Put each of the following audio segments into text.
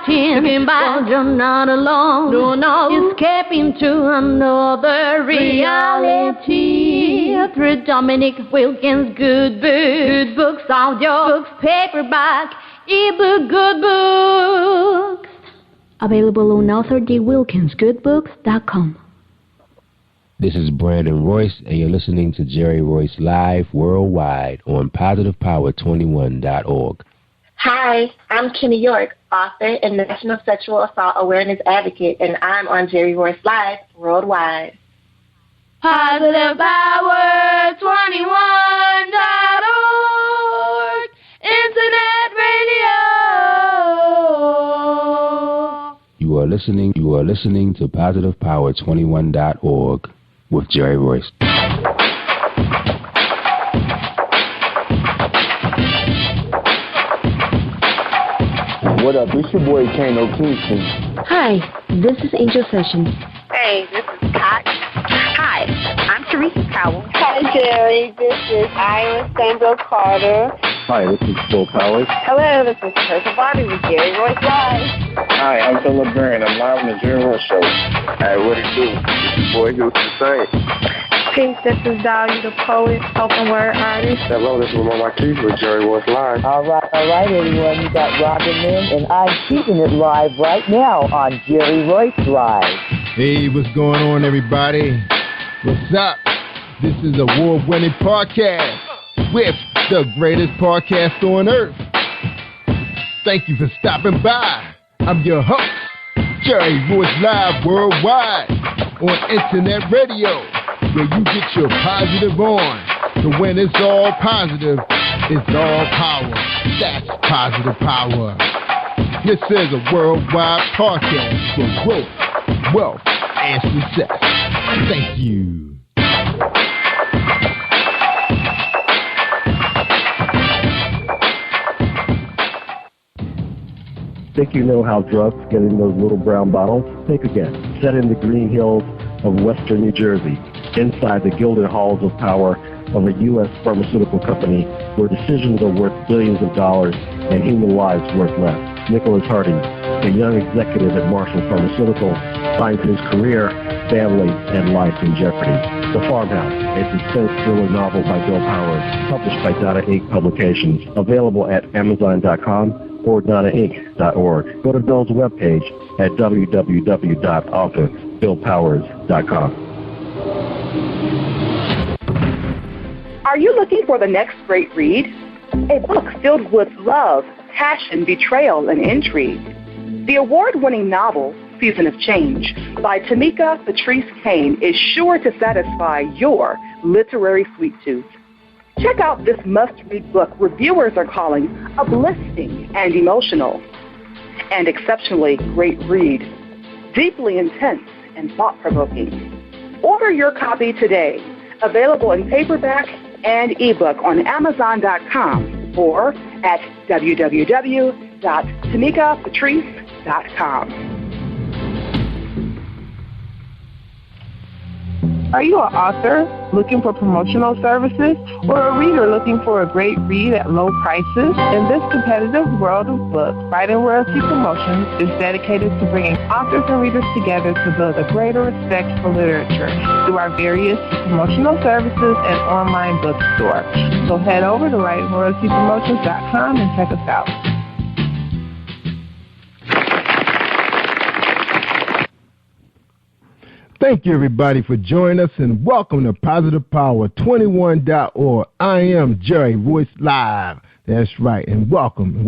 pretend, but you're not alone. No. Escaping to another reality through Dominic Wilkins' good books, audio books, paperback, ebook, good books. Available on authordwilkinsgoodbooks.com. This is Brandon Royce, and you're listening to Jerry Royce Live worldwide on PositivePower21.org. Hi, I'm Kenny York, author and National Sexual Assault Awareness Advocate, and I'm on Jerry Royce Live worldwide. PositivePower21.org, Internet Radio. You are listening to PositivePower21.org with Jerry Royce. What up? It's your boy Kano Kingston. Hi, this is Angel Sessions. Hey, this is Kat. Hi, I'm Teresa Powell. Hi, Jerry. This is Ira Sandra Carter. Hi, this is Phil Powers. Hello, this is Teresa Barbie with Jerry Royce Live. Hi, I'm Philip Byrne. I'm live on the Jerry Royce Show. Hey, what it do? It's your boy Houston Saint. Peace, this is Dahlia the poet, spoken word artist. Hello, this is Mama Keith with Jerry Royce Live. All right, everyone. You got Robin in, and I'm keeping it live right now on Jerry Royce Live. Hey, what's going on, everybody? What's up? This is a award-winning podcast with the greatest podcast on earth. Thank you for stopping by. I'm your host, Jerry Royce Live worldwide on Internet Radio, where you get your positive on. So when it's all positive, it's all power. That's positive power. This is a worldwide podcast for growth, wealth, and success. Thank you. Think you know how drugs get in those little brown bottles? Think again. Set in the green hills of western New Jersey, inside the gilded halls of power of a U.S. pharmaceutical company where decisions are worth billions of dollars and human lives worth less. Nicholas Harding, the young executive at Marshall Pharmaceutical, finds his career, family, and life in jeopardy. The Farmhouse, a suspense thriller novel by Bill Powers, published by Donna Inc. Publications, available at Amazon.com or DonnaInc.org. Go to Bill's webpage at www.authorBillPowers.com. Are you looking for the next great read? A book filled with love, passion, betrayal, and intrigue. The award-winning novel, Season of Change, by Tamika Patrice Kane, is sure to satisfy your literary sweet tooth. Check out this must-read book reviewers are calling uplifting and emotional. And exceptionally great read, deeply intense and thought-provoking. Order your copy today, available in paperback and ebook on Amazon.com or at www.tamikapatrice.com. Are you an author looking for promotional services or a reader looking for a great read at low prices? In this competitive world of books, Writing Royalty Promotions is dedicated to bringing authors and readers together to build a greater respect for literature through our various promotional services and online bookstore. So head over to WritingRoyaltyPromotions.com and check us out. Thank you, everybody, for joining us, and welcome to PositivePower21.org. I am Jerry Royce Live. That's right, and welcome.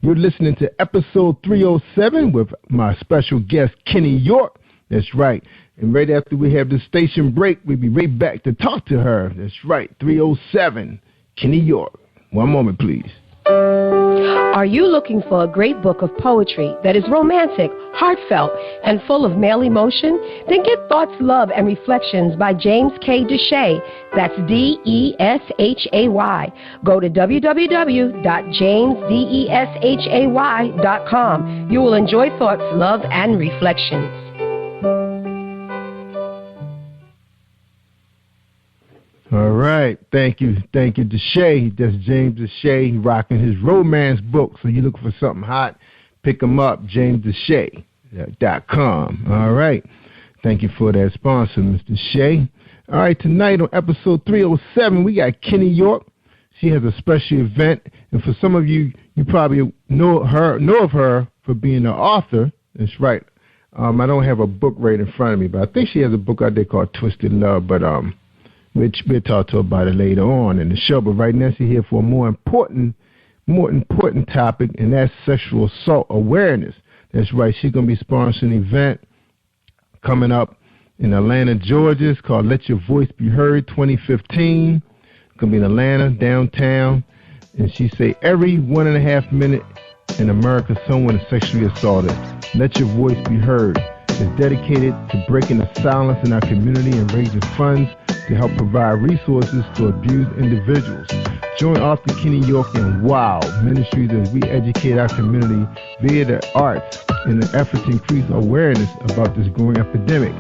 You're listening to episode 307 with my special guest, Kenny York. That's right. And right after we have the station break, we'll be right back to talk to her. That's right, 307, Kenny York. One moment, please. Are you looking for a great book of poetry that is romantic, heartfelt, and full of male emotion? Then get Thoughts, Love, and Reflections by James K. Deshay. That's D-E-S-H-A-Y. Go to www.jamesdeshay.com. You will enjoy Thoughts, Love, and Reflections. All right. Thank you, Deshay. That's James Deshay rocking his romance book. So you're looking for something hot, Pick them up, jamesdeshay.com. All right. Thank you for that sponsor, Mr. Shea. All right, tonight on episode 307, we got Kenny York. She has a special event, and for some of you, you probably know of her for being an author. That's right. I don't have a book right in front of me, but I think she has a book out there called Twisted Love, but we'll talk to her about it later on in the show. But right now, she's here for a more important topic, and that's sexual assault awareness. That's right. She's going to be sponsoring an event coming up in Atlanta, Georgia. It's called Let Your Voice Be Heard 2015. It's going to be in Atlanta, downtown. And she say every 1.5 minutes in America, someone is sexually assaulted. Let Your Voice Be Heard is dedicated to breaking the silence in our community and raising funds to help provide resources to abused individuals. Join Author Kenny York and WOW Ministries as we educate our community via the arts in an effort to increase awareness about this growing epidemic.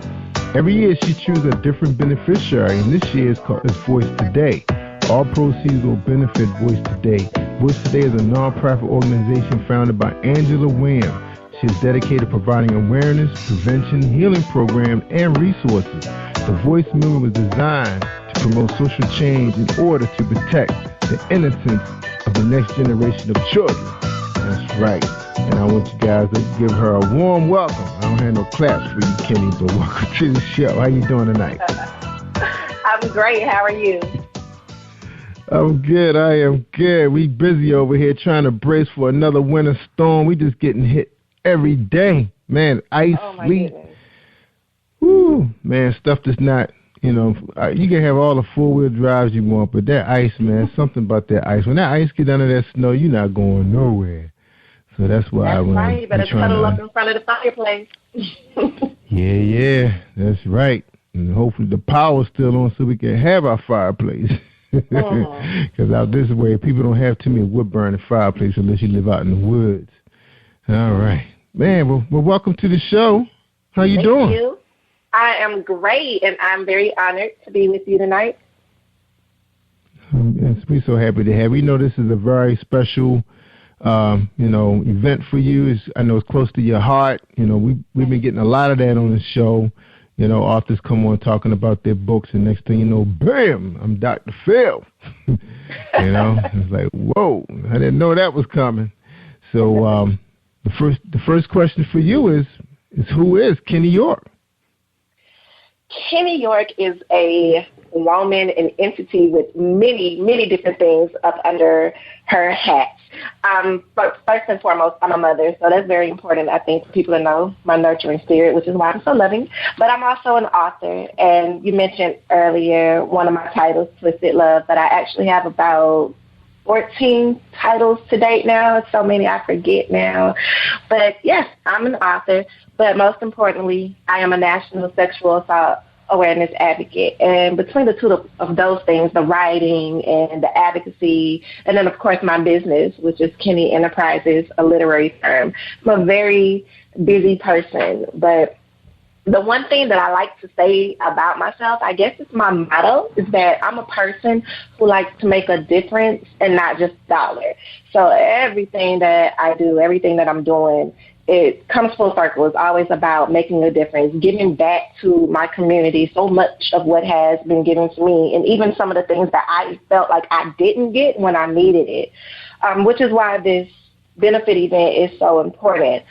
Every year she chooses a different beneficiary, and this year is Voice Today. All proceeds will benefit Voice Today. Voice Today is a nonprofit organization founded by Angela Wham. She is dedicated to providing awareness, prevention, healing programs, and resources. The Voice movement was designed to promote social change in order to protect the innocence of the next generation of children. That's right. And I want you guys to give her a warm welcome. I don't have no claps for you, Kenny, but welcome to the show. How you doing tonight? I'm great. How are you? I'm good. I am good. We busy over here trying to brace for another winter storm. We just getting hit every day. Man, ice, sleet. Woo, man, stuff that's not, you can have all the four-wheel drives you want, but that ice, man, something about that ice. When that ice get under that snow, you're not going nowhere. So that's why that's right. You better cuddle up in front of the fireplace. Yeah, that's right. And hopefully the power's still on so we can have our fireplace. Because out this way, people don't have too many wood-burning fireplaces unless you live out in the woods. All right. Man, well welcome to the show. How you doing? Thank you. I am great, and I'm very honored to be with you tonight. We're so happy to have you. This is a very special event for you. I know it's close to your heart. We've been getting a lot of that on the show. Authors come on talking about their books, and next thing you know, bam, I'm Dr. Phil. It's like, whoa, I didn't know that was coming. So the first question for you is who is Kenny York? Kenny York is a woman, an entity with many, many different things up under her hat. But first and foremost, I'm a mother, so that's very important, I think, for people to know my nurturing spirit, which is why I'm so loving. But I'm also an author, and you mentioned earlier one of my titles, Twisted Love, but I actually have about 14 titles to date now. It's so many I forget now. But yes, I'm an author, but most importantly, I am a national sexual assault awareness advocate. And between the two of those things, the writing and the advocacy, and then, of course, my business, which is Kenny Enterprises, a literary firm, I'm a very busy person. But the one thing that I like to say about myself, I guess it's my motto, is that I'm a person who likes to make a difference and not just dollar. So everything that I do, everything that I'm doing, it comes full circle. It's always about making a difference, giving back to my community so much of what has been given to me, and even some of the things that I felt like I didn't get when I needed it, which is why this benefit event is so important.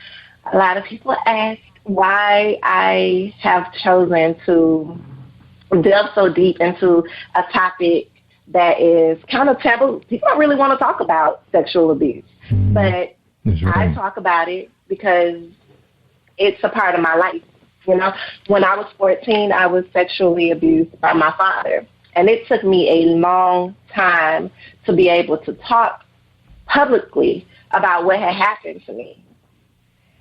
A lot of people ask why I have chosen to delve so deep into a topic that is kind of taboo. People don't really want to talk about sexual abuse, but I talk about it because it's a part of my life. When I was 14, I was sexually abused by my father, and it took me a long time to be able to talk publicly about what had happened to me.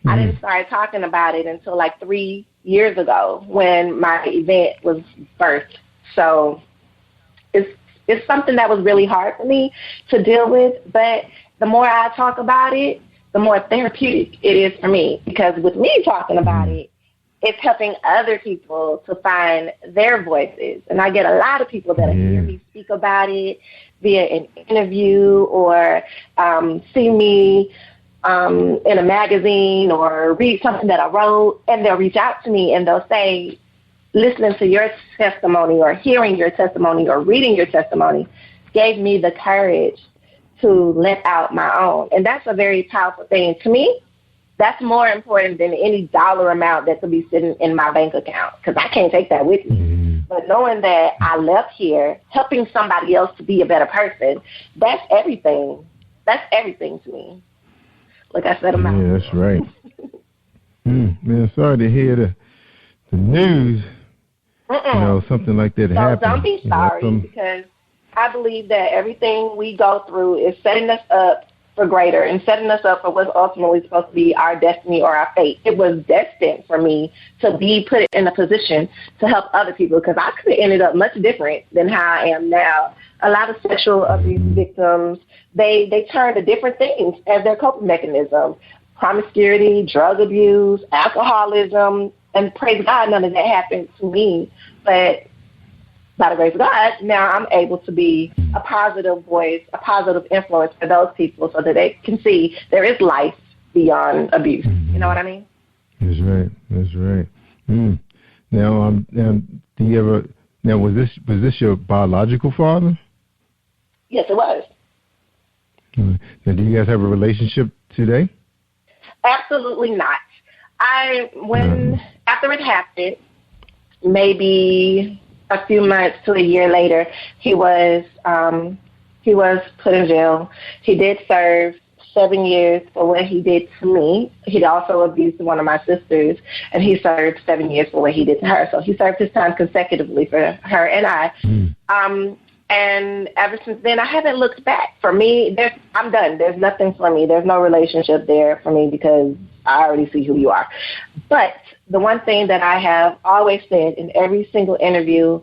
I didn't start talking about it until like 3 years ago when my event was birthed. So it's something that was really hard for me to deal with, but the more I talk about it, the more therapeutic it is for me, because with me talking about it, it's helping other people to find their voices. And I get a lot of people that hear me speak about it via an interview or see me in a magazine or read something that I wrote, and they'll reach out to me and they'll say, listening to your testimony or hearing your testimony or reading your testimony gave me the courage to let out my own. And that's a very powerful thing. To me, that's more important than any dollar amount that could be sitting in my bank account, because I can't take that with me. But knowing that I left here helping somebody else to be a better person, that's everything. That's everything to me. Like I said, yeah, that's right. Man, sorry to hear the news. Something like that happened. Don't be sorry, because I believe that everything we go through is setting us up for greater and setting us up for what's ultimately supposed to be our destiny or our fate. It was destined for me to be put in a position to help other people, because I could have ended up much different than how I am now. A lot of sexual abuse victims, they turn to different things as their coping mechanism. Promiscuity, drug abuse, alcoholism, and praise God, none of that happened to me. But by the grace of God, now I'm able to be a positive voice, a positive influence for those people so that they can see there is life beyond abuse. You know what I mean? That's right. That's right. Now, do you ever? Now, was this your biological father? Yes, it was. Now, do you guys have a relationship today? Absolutely not. After it happened, maybe a few months to a year later, he was put in jail. He did serve 7 years for what he did to me. He'd also abused one of my sisters, and he served 7 years for what he did to her. So he served his time consecutively for her and I. And ever since then, I haven't looked back. For me, I'm done. There's nothing for me. There's no relationship there for me because I already see who you are. But the one thing that I have always said in every single interview,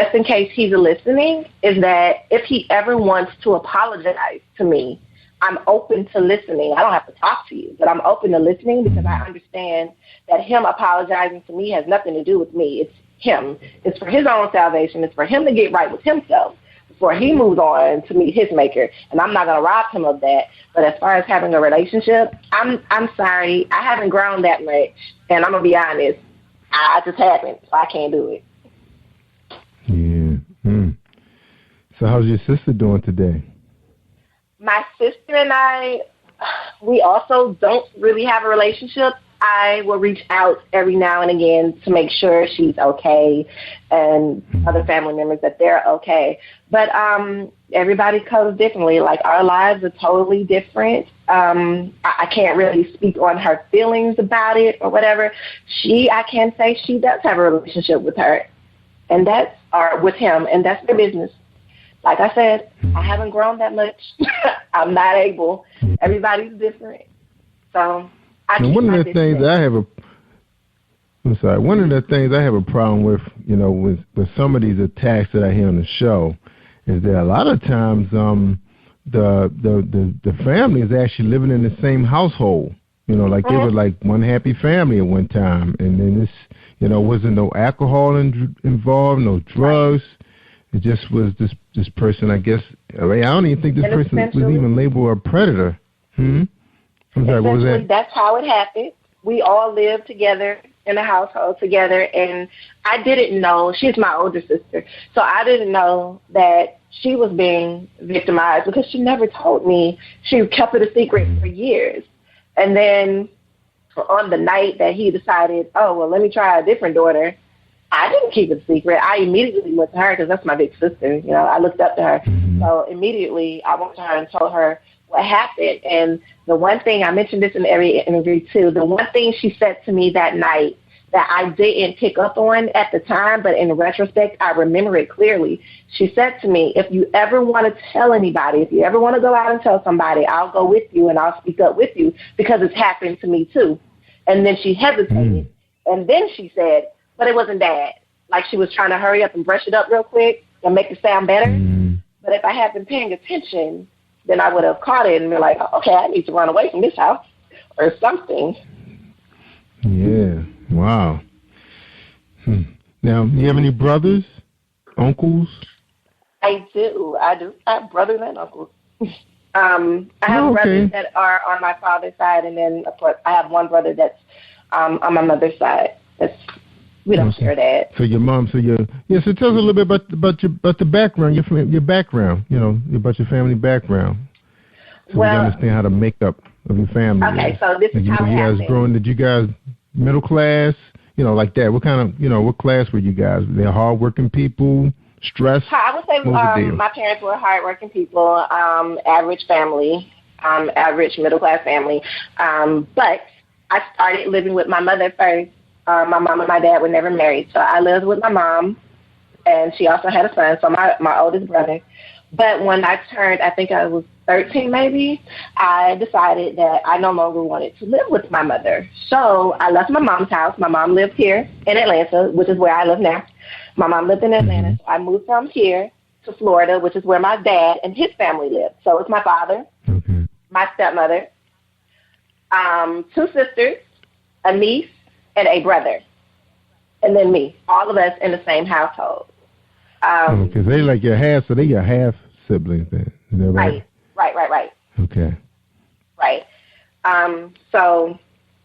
just in case he's listening, is that if he ever wants to apologize to me, I'm open to listening. I don't have to talk to you, but I'm open to listening because I understand that him apologizing to me has nothing to do with me. It's him. It's for his own salvation. It's for him to get right with himself before he moves on to meet his maker. And I'm not going to rob him of that. But as far as having a relationship, I'm sorry. I haven't grown that much. And I'm going to be honest. I just haven't. So I can't do it. Yeah. So how's your sister doing today? My sister and I, we also don't really have a relationship. I will reach out every now and again to make sure she's okay and other family members that they're okay. But everybody copes differently. Like, our lives are totally different. I can't really speak on her feelings about it or whatever. I can say she does have a relationship with her, and with him, and that's their business. Like I said, I haven't grown that much. I'm not able. Everybody's different. So one of the things I have a problem with, with some of these attacks that I hear on the show, is that a lot of times the family is actually living in the same household. They were like one happy family at one time, and then this, wasn't no alcohol involved, no drugs. It just was this person, I guess. I don't even think this person was even labeled a predator. I'm sorry, what was that? That's how it happened. We all lived together in a household together, and I didn't know. She's my older sister, so I didn't know that she was being victimized because she never told me. She kept it a secret for years. And then on the night that he decided, let me try a different daughter, I didn't keep it a secret. I immediately went to her because that's my big sister. I looked up to her. So immediately I went to her and told her what happened. And the one thing, I mentioned this in every interview too, the one thing she said to me that night that I didn't pick up on at the time, but in retrospect, I remember it clearly. She said to me, if you ever want to tell anybody, if you ever want to go out and tell somebody, I'll go with you and I'll speak up with you because it's happened to me too. And then she hesitated. And then she said, but it wasn't bad. Like she was trying to hurry up and brush it up real quick and make it sound better. But if I had been paying attention, then I would have caught it and been like, okay, I need to run away from this house or something. Yeah. Wow. Now, do you have any brothers, uncles? I do. I have brothers and uncles. I have brothers that are on my father's side, and then, of course, I have one brother that's on my mother's side. We don't share that. So your mom, so tell us a little bit about the background, your background, about your family background. So we understand how the makeup of your family. Okay, so this is how it happened. Did you guys middle class, like that? What kind of, what class were you guys? They're hardworking people, stressed? I would say my parents were hardworking people, average family, average middle class family. But I started living with my mother first. My mom and my dad were never married, so I lived with my mom, and she also had a son, so my oldest brother. But when I turned, I think I was 13 maybe, I decided that I no longer wanted to live with my mother. So I left my mom's house. My mom lived here in Atlanta, which is where I live now. My mom lived in Atlanta. So I moved from here to Florida, which is where my dad and his family lived. So it's my father, my stepmother, 2 sisters, a niece, and a brother, and then me. All of us in the same household. Because they like your half, so they your half siblings then. Is that right? Right. Okay. Right. So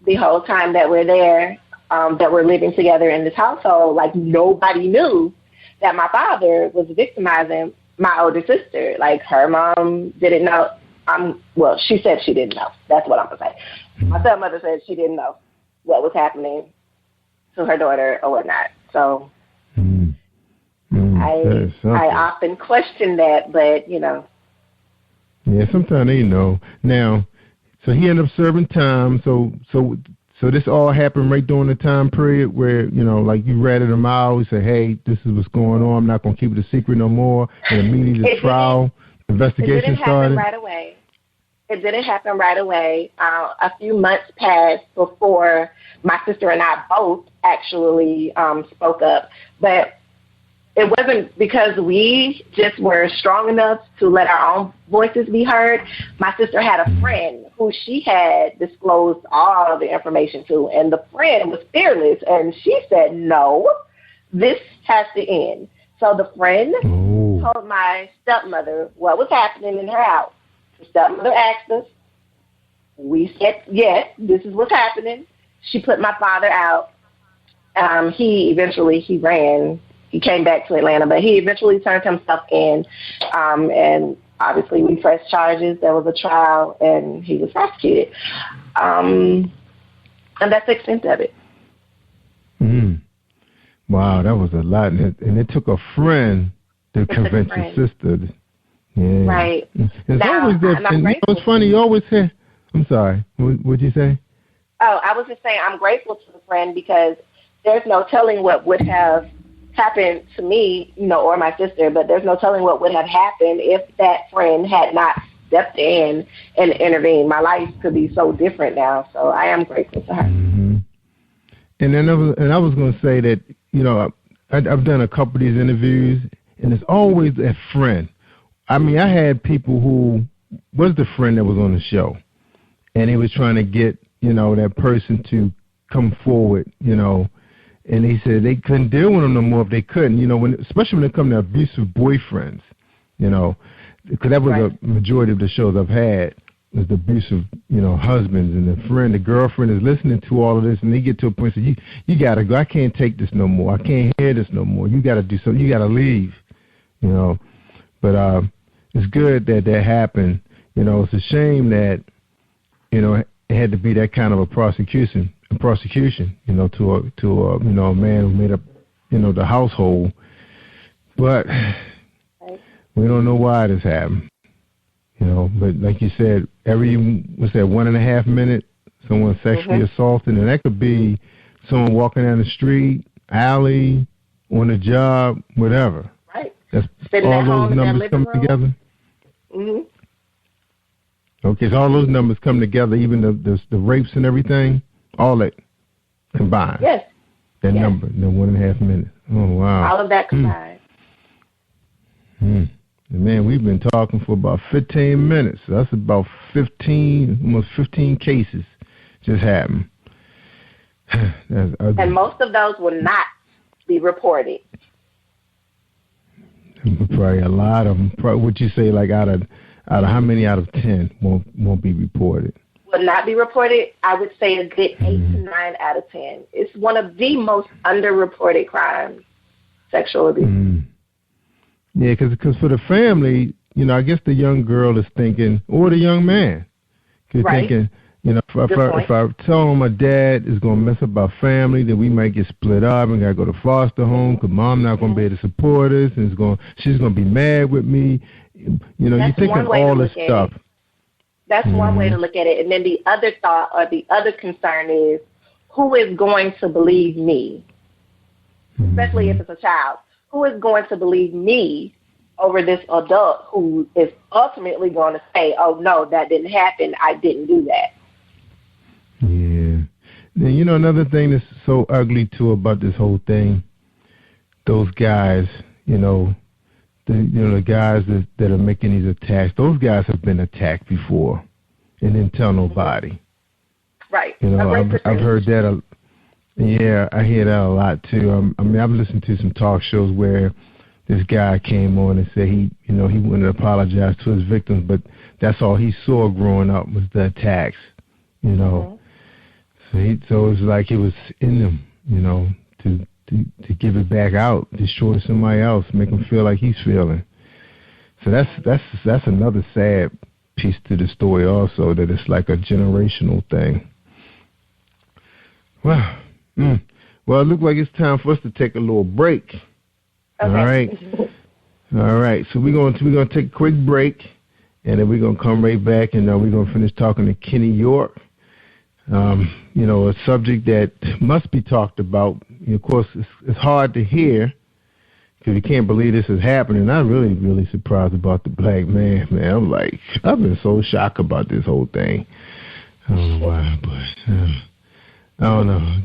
the whole time that we're there, that we're living together in this household, like nobody knew that my father was victimizing my older sister. Like her mom didn't know. She said she didn't know. That's what I'm going to say. My stepmother said she didn't know what was happening to her daughter or whatnot. So I often question that, but, Yeah, sometimes they know. Now, so he ended up serving time. So this all happened right during the time period where, like you ratted him out. You said, hey, this is what's going on. I'm not going to keep it a secret no more. And immediately the trial, investigation started. It didn't happen right away. A few months passed before my sister and I both actually spoke up. But it wasn't because we just were strong enough to let our own voices be heard. My sister had a friend who she had disclosed all of the information to, and the friend was fearless, and she said, no, this has to end. So the friend told my stepmother what was happening in her house. The stepmother asked us. We said, yes, this is what's happening. She put my father out. He ran. He came back to Atlanta, but he eventually turned himself in. And obviously we pressed charges. There was a trial, and he was prosecuted. And that's the extent of it. Wow, that was a lot. And it took a friend to convince your sister. Yeah. Right. It's always that. It's funny. You always say, I'm sorry. What'd you say? Oh, I was just saying I'm grateful to the friend because there's no telling what would have happened to me, or my sister, but there's no telling what would have happened if that friend had not stepped in and intervened. My life could be so different now, so I am grateful to her. And then I was going to say that, I've done a couple of these interviews, and it's always a friend. I mean, I had people who was the friend that was on the show, and he was trying to get, that person to come forward, and they said they couldn't deal with them no more if they couldn't, especially when it comes to abusive boyfriends, because that was a majority of the shows I've had was the abusive, husbands, and the girlfriend is listening to all of this, and they get to a point and say, you got to go. I can't take this no more. I can't hear this no more. You got to do something. You got to leave, But it's good that happened. It's a shame that, it had to be that kind of a prosecution, to a man who made up, the household. But we don't know why this happened. But like you said, every 1.5 minute, someone sexually assaulted, and that could be someone walking down the street, alley, on the job, whatever. Right. That's all those numbers come together. Okay, so all those numbers come together, even the rapes and everything, all that combined. Yes. That number, the 1.5 minutes. Oh, wow. All of that combined. Man, we've been talking for about 15 minutes. So that's about almost 15 cases just happened. And most of those will not be reported. Probably a lot of them. Would you say like out of out of how many out of 10 won't be reported? Will not be reported. I would say a good 8 to 9 out of 10. It's one of the most underreported crimes, sexual abuse. Yeah, because for the family, I guess the young girl is thinking, or the young man, thinking, if I tell him my dad is going to mess up our family, then we might get split up and got to go to foster home because mom not going to be able to support us and she's going to be mad with me. You're thinking all this stuff. That's one way to look at it. And then the other thought or the other concern is, who is going to believe me? Especially if it's a child. Who is going to believe me over this adult who is ultimately going to say, oh, no, that didn't happen. I didn't do that. Yeah. And another thing that's so ugly, too, about this whole thing, those guys, the guys that are making these attacks, those guys have been attacked before and didn't tell nobody. Right. I've heard that. Yeah, I hear that a lot, too. I've listened to some talk shows where this guy came on and said he wanted to apologize to his victims, but that's all he saw growing up was the attacks, So it's like it was in him, to give it back out, to show to somebody else, make him feel like he's feeling. So that's another sad piece to the story also, that it's like a generational thing. Well, it looks like it's time for us to take a little break. Okay. All right. So we're gonna take a quick break, and then we're gonna come right back, and we're gonna finish talking to Kenny York. A subject that must be talked about. Of course, it's hard to hear because you can't believe this is happening. I'm really, really surprised about the black man. I've been so shocked about this whole thing. I don't know why, but I don't know.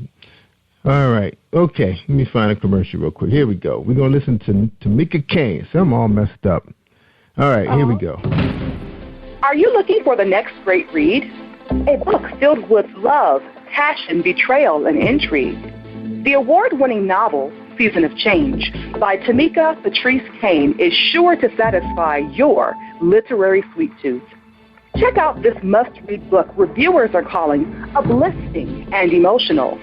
All right. Okay. Let me find a commercial real quick. Here we go. We're going to listen to Tamika Kane. So I'm all messed up. All right. Here we go. Are you looking for the next great read? A book filled with love, passion, betrayal, and intrigue. The award-winning novel, Season of Change, by Tamika Patrice Kane, is sure to satisfy your literary sweet tooth. Check out this must-read book reviewers are calling uplifting and emotional.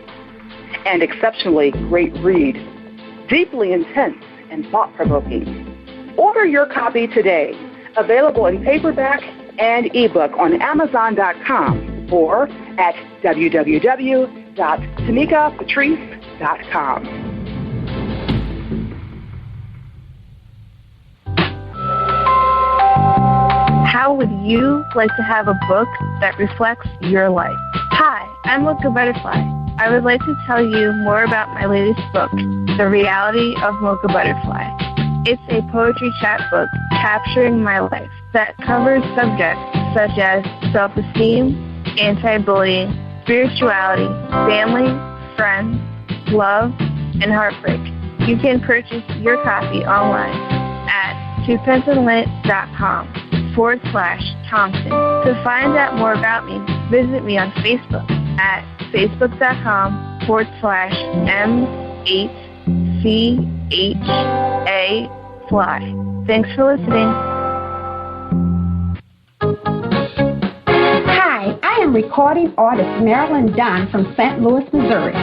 An exceptionally great read, deeply intense and thought-provoking. Order your copy today. Available in paperback and ebook on Amazon.com or at www.tamikapatrice.com. How would you like to have a book that reflects your life? Hi, I'm Mocha Butterfly. I would like to tell you more about my latest book, The Reality of Mocha Butterfly. It's a poetry chapbook capturing my life that covers subjects such as self-esteem, anti-bullying, spirituality, family, friends, love, and heartbreak. You can purchase your copy online at twopensandlit.com/Thompson. To find out more about me, visit me on Facebook at facebook.com/M8CHA Thanks for listening. Hi, I am recording artist Marilyn Dunn from St. Louis, Missouri.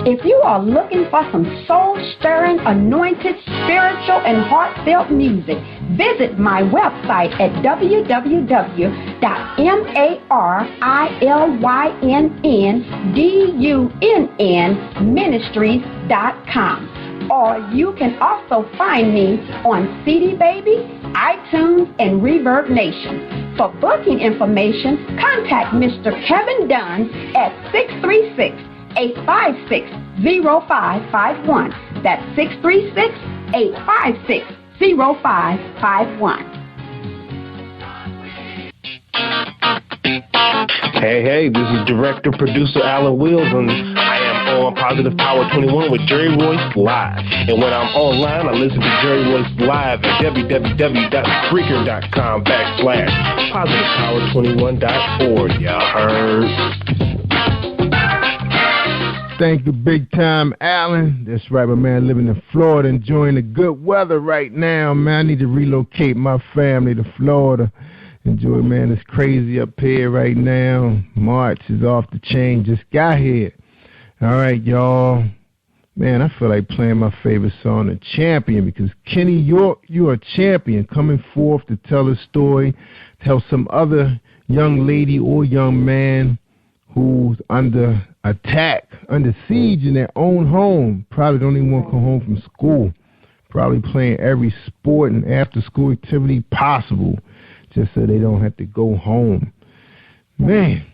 If you are looking for some soul-stirring, anointed, spiritual, and heartfelt music, visit my website at www.MarilynDunnMinistries.com. Or you can also find me on CD Baby, iTunes, and Reverb Nation. For booking information, contact Mr. Kevin Dunn at 636-856-0551. That's 636-856-0551. Hey, this is director-producer Alan Wills, and I am on Positive Power 21 with Jerry Royce Live. And when I'm online, I listen to Jerry Royce Live at www.spreaker.com/positivepower21.org. Y'all heard? Thank you, big time, Alan. That's right, my man, living in Florida, enjoying the good weather right now, man. I need to relocate my family to Florida. Enjoy, man. It's crazy up here right now. March is off the chain. Just got here. All right, y'all. Man, I feel like playing my favorite song, The Champion, because Kenny York, you're a champion coming forth to tell a story, to help some other young lady or young man who's under attack, under siege in their own home. Probably don't even want to come home from school. Probably playing every sport and after-school activity possible just so they don't have to go home. Man,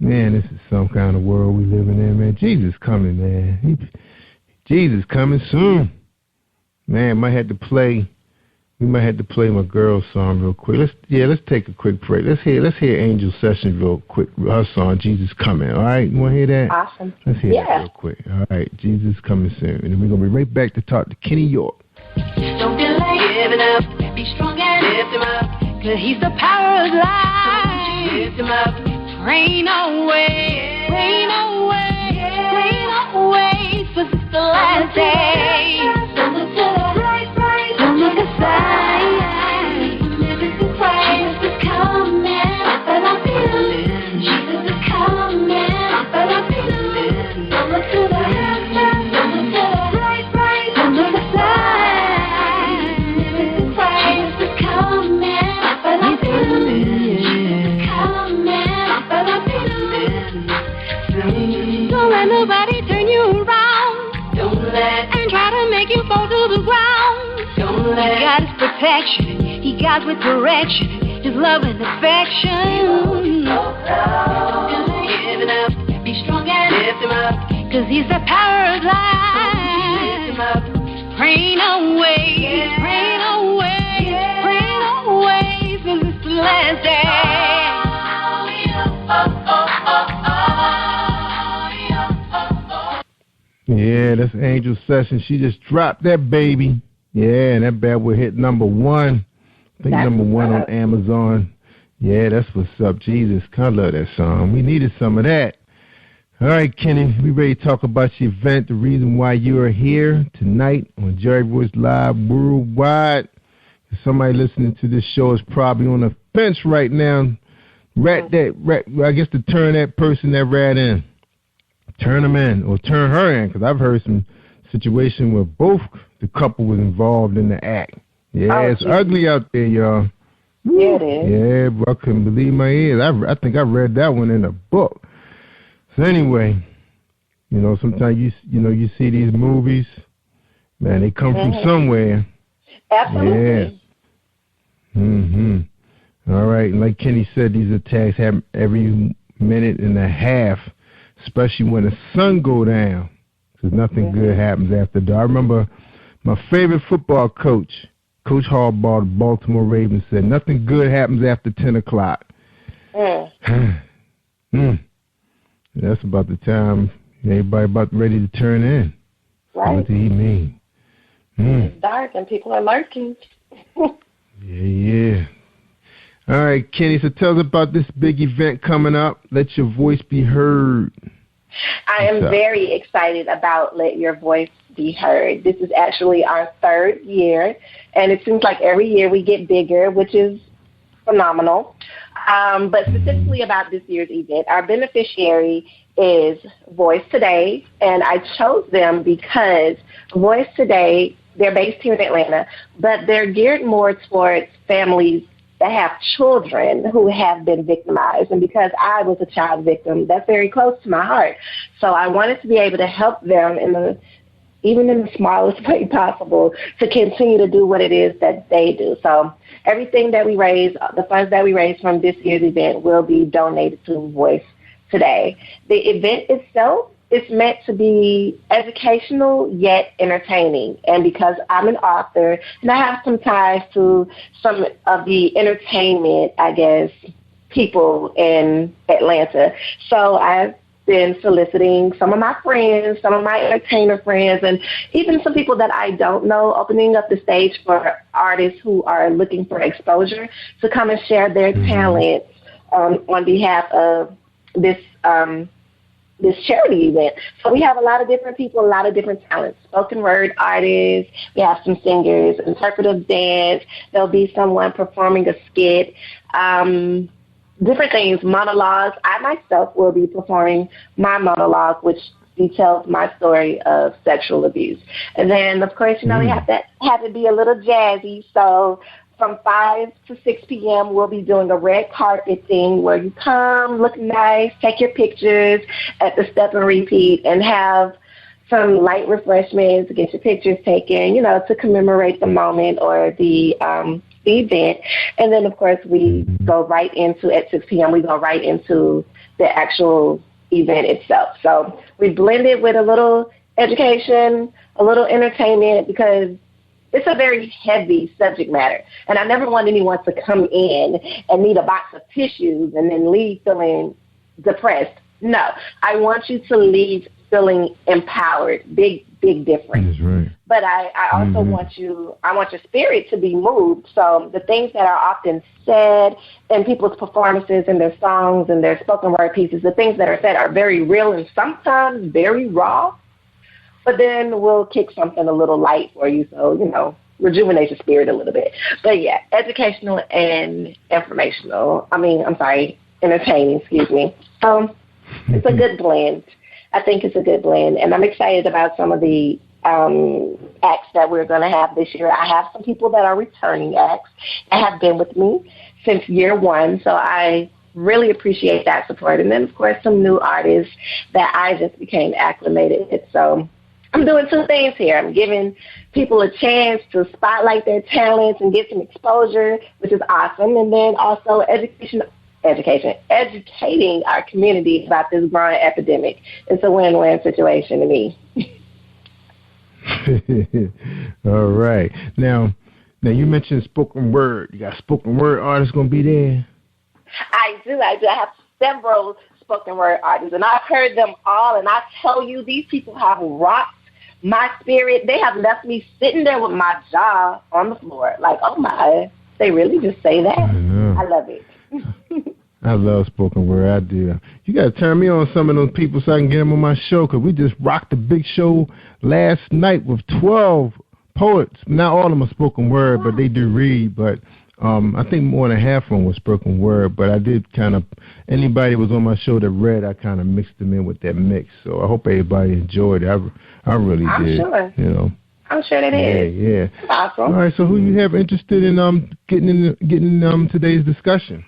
this is some kind of world we living in, man. Jesus coming, man. Jesus coming soon. Man, we might have to play my girl song real quick. Let's take a quick break. Let's hear Angel Sessions real quick. Her song, Jesus Coming. All right, you want to hear that? Awesome. Let's hear that real quick. All right, Jesus Coming soon. And then we're going to be right back to talk to Kenny York. Don't delay, give it up. Be strong and lift him up. Cause he's the power of life. Lift him up. Rain away. Rain away. Rain away. 'Cause it's the last day. Don't look to the right. Don't look aside. Jesus is coming. But I'm feeling. Jesus is coming. But I'm feeling. Don't look to the left. Don't look to the right. Don't look aside. Jesus is coming. But I'm feeling. Jesus is coming. But I'm feeling. Don't let nobody turn you around. Don't let and try to make you fall to the ground. Don't let he got his protection. He got with direction. His love and affection. Give it up. Be strong and lift him up. 'Cause he's the power of life. Lift him up. Rain away. Rain away. Rain away. 'Cause it's the last day. Yeah, that's Angel Sessions. She just dropped that baby. Yeah, and that bad will hit number 1. I think number 1 on Amazon. Yeah, that's what's up. Jesus, I love that song. We needed some of that. All right, Kenny, we ready to talk about your event, the reason why you are here tonight on Jerry Royce Live Worldwide. Somebody listening to this show is probably on the fence right now. I guess to turn that person that rat in. Turn them in or turn her in, because I've heard some situation where both the couple was involved in the act. Yeah, it's ugly out there, y'all. Yeah, it is. Yeah, but I couldn't believe my ears. I think I read that one in a book. So anyway, sometimes you see these movies, man, they come from somewhere. Absolutely. Yeah. All right, and like Kenny said, these attacks happen every minute and a half, especially when the sun go down, because nothing good happens after dark. I remember my favorite football coach, Coach Harbaugh, the Baltimore Ravens, said nothing good happens after 10 o'clock. That's about the time everybody about ready to turn in. Right. What did he mean? It's dark and people are lurking. Yeah. All right, Kenny, so tell us about this big event coming up. Let your voice be heard. I am very excited about Let Your Voice Be Heard. This is actually our 3rd year, and it seems like every year we get bigger, which is phenomenal. But specifically about this year's event, our beneficiary is Voice Today, and I chose them because Voice Today, they're based here in Atlanta, but they're geared more towards families that have children who have been victimized. And because I was a child victim, that's very close to my heart. So I wanted to be able to help them even in the smallest way possible to continue to do what it is that they do. So everything that we raise, the funds that we raise from this year's event will be donated to Voice Today. The event itself is meant to be educational yet entertaining. And because I'm an author and I have some ties to some of the entertainment, I guess, people in Atlanta. So I've been soliciting some of my friends, some of my entertainer friends, and even some people that I don't know, opening up the stage for artists who are looking for exposure to come and share their talent on behalf of this this charity event. So we have a lot of different people, a lot of different talents, spoken word artists, we have some singers, interpretive dance, there'll be someone performing a skit, different things, monologues. I myself will be performing my monologue, which details my story of sexual abuse. And then, of course, we have to be a little jazzy, so from 5 to 6 p.m., we'll be doing a red carpet thing where you come, look nice, take your pictures at the Step and Repeat, and have some light refreshments, get your pictures taken, to commemorate the moment or the event. And then, of course, we go right into, at 6 p.m., we go right into the actual event itself. So we blend it with a little education, a little entertainment, because it's a very heavy subject matter. And I never want anyone to come in and need a box of tissues and then leave feeling depressed. No, I want you to leave feeling empowered. Big difference. That's right. But I also want your spirit to be moved. So the things that are often said in people's performances and their songs and their spoken word pieces, the things that are said are very real and sometimes very raw. But then we'll kick something a little light for you, so, rejuvenate your spirit a little bit. But, yeah, educational and entertaining, excuse me. It's a good blend. I think it's a good blend. And I'm excited about some of the acts that we're going to have this year. I have some people that are returning acts that have been with me since year one, so I really appreciate that support. And then, of course, some new artists that I just became acclimated with. So I'm doing two things here. I'm giving people a chance to spotlight their talents and get some exposure, which is awesome. And then also educating our community about this growing epidemic. It's a win-win situation to me. All right. Now you mentioned spoken word. You got spoken word artists going to be there? I do. I have several spoken word artists, and I've heard them all, and I tell you, these people have rocked my spirit. They have left me sitting there with my jaw on the floor, like, oh my, they really just say that? I love it. I love spoken word. I do. You got to turn me on some of those people so I can get them on my show, because we just rocked the big show last night with 12 poets. Not all of them are spoken word, but they do read. But I think more than half of them was spoken word. But I did anybody that was on my show that read, I kind of mixed them in with that mix. So I hope everybody enjoyed it. I really did. I'm sure. I'm sure they did. Yeah. Awesome. All right. So who you have interested in getting today's discussion?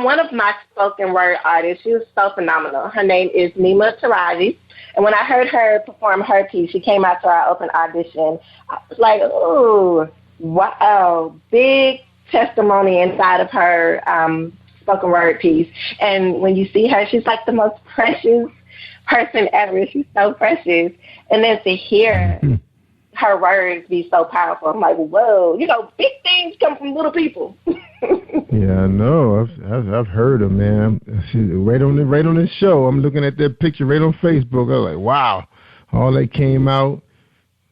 One of my spoken word artists, she was so phenomenal. Her name is Nima Taraji. And when I heard her perform her piece, she came out to our open audition. I was like, ooh, wow, big testimony inside of her spoken word piece. And when you see her, she's like the most precious person ever. She's so precious. And then to hear her words be so powerful, I'm like, whoa, big things come from little people. Yeah, I know. I've heard her, man. Right on this show. I'm looking at that picture right on Facebook. I was like, wow, all that came out.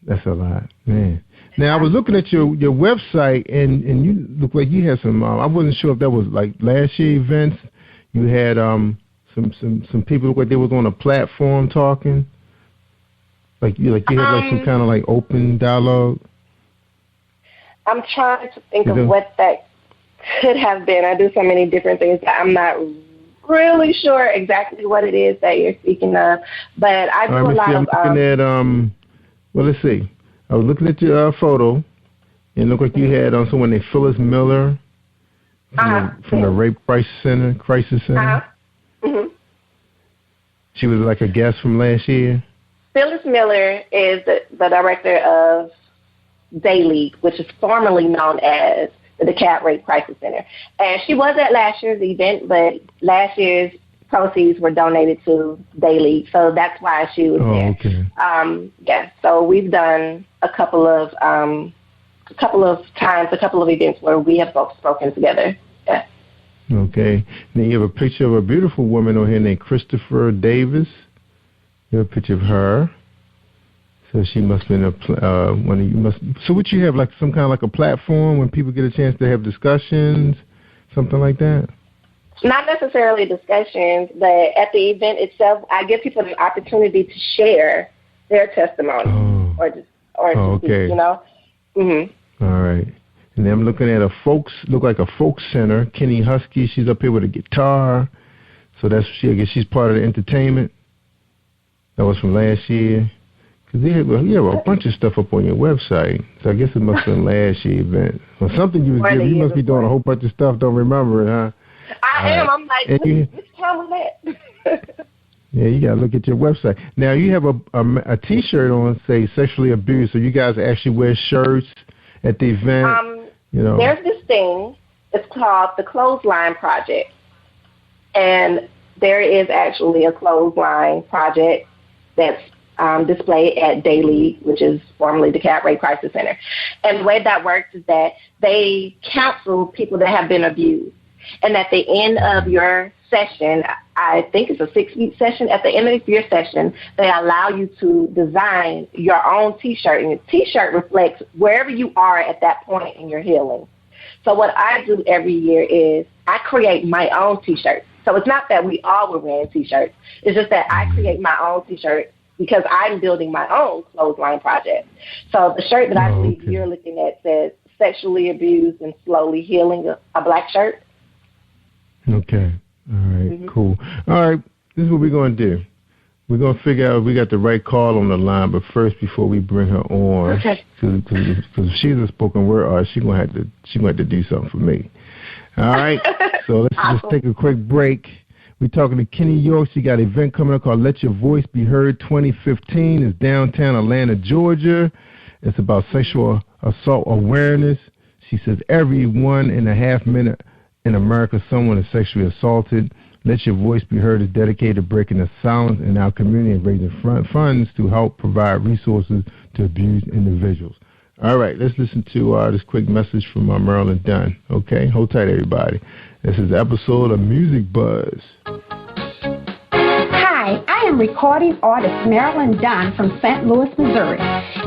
That's a lot, man. Now I was looking at your website, and you look like you had some. I wasn't sure if that was like last year events. You had some people look like they was on a platform talking. Like you had like some kind of like open dialogue. I'm trying to think of what that could have been. I do so many different things that I'm not really sure exactly what it is that you're speaking of. But I do a lot of. I'm looking at well, let's see. I was looking at your photo, and it looked like you had someone named Phyllis Miller from the Rape Crisis Center. Mm-hmm. She was like a guest from last year. Phyllis Miller is the director of Day League, which is formerly known as the DeKalb Rape Crisis Center. And she was at last year's event, but last year's proceeds were donated to Day League, so that's why she was there. Okay. Yeah, so we've done a couple of events where we have both spoken together. Yeah. Okay. Then you have a picture of a beautiful woman on here named Christopher Davis. You have a picture of her. So she must have been So what you have, like some kind of like a platform when people get a chance to have discussions, something like that? Not necessarily discussions, but at the event itself, I give people the opportunity to share their testimony okay. you know. Mm-hmm. All right. And then I'm looking at look like a folk center. Kenny Husky, she's up here with a guitar. So I guess she's part of the entertainment. That was from last year. Because you have a bunch of stuff up on your website. So I guess it must have been last year's event. Or something you was giving. You must be doing a whole bunch of stuff, don't remember it, huh? I am. I'm like, just tell me that. Yeah, you got to look at your website. Now, you have a T-shirt on, say, sexually abused. So you guys actually wear shirts at the event? There's this thing. It's called the Clothesline Project. And there is actually a clothesline project that's displayed at Daily, which is formerly the Cat Rape Crisis Center. And the way that works is that they counsel people that have been abused. And at the end of your session, I think it's a 6-week session, at the end of your session, they allow you to design your own T-shirt. And your T-shirt reflects wherever you are at that point in your healing. So what I do every year is I create my own T-shirt. So it's not that we all were wearing T-shirts. It's just that I create my own T-shirt because I'm building my own clothesline project. So the shirt that I believe you're looking at says sexually abused and slowly healing, a black shirt. Okay. All right. Cool. All right. This is what we're going to do. We're going to figure out if we got the right call on the line, but first, before we bring her on, because if she's a spoken word artist, she's going to have to do something for me. All right. So let's just take a quick break. We're talking to Kenny York. She got an event coming up called Let Your Voice Be Heard 2015. It's downtown Atlanta, Georgia. It's about sexual assault awareness. She says every 1.5 minute in America, someone is sexually assaulted. Let Your Voice Be Heard is dedicated to breaking the silence in our community and raising funds to help provide resources to abused individuals. All right, let's listen to this quick message from Marilyn Dunn. Okay, hold tight, everybody. This is the episode of Music Buzz. Hi, I am recording artist Marilyn Dunn from St. Louis, Missouri.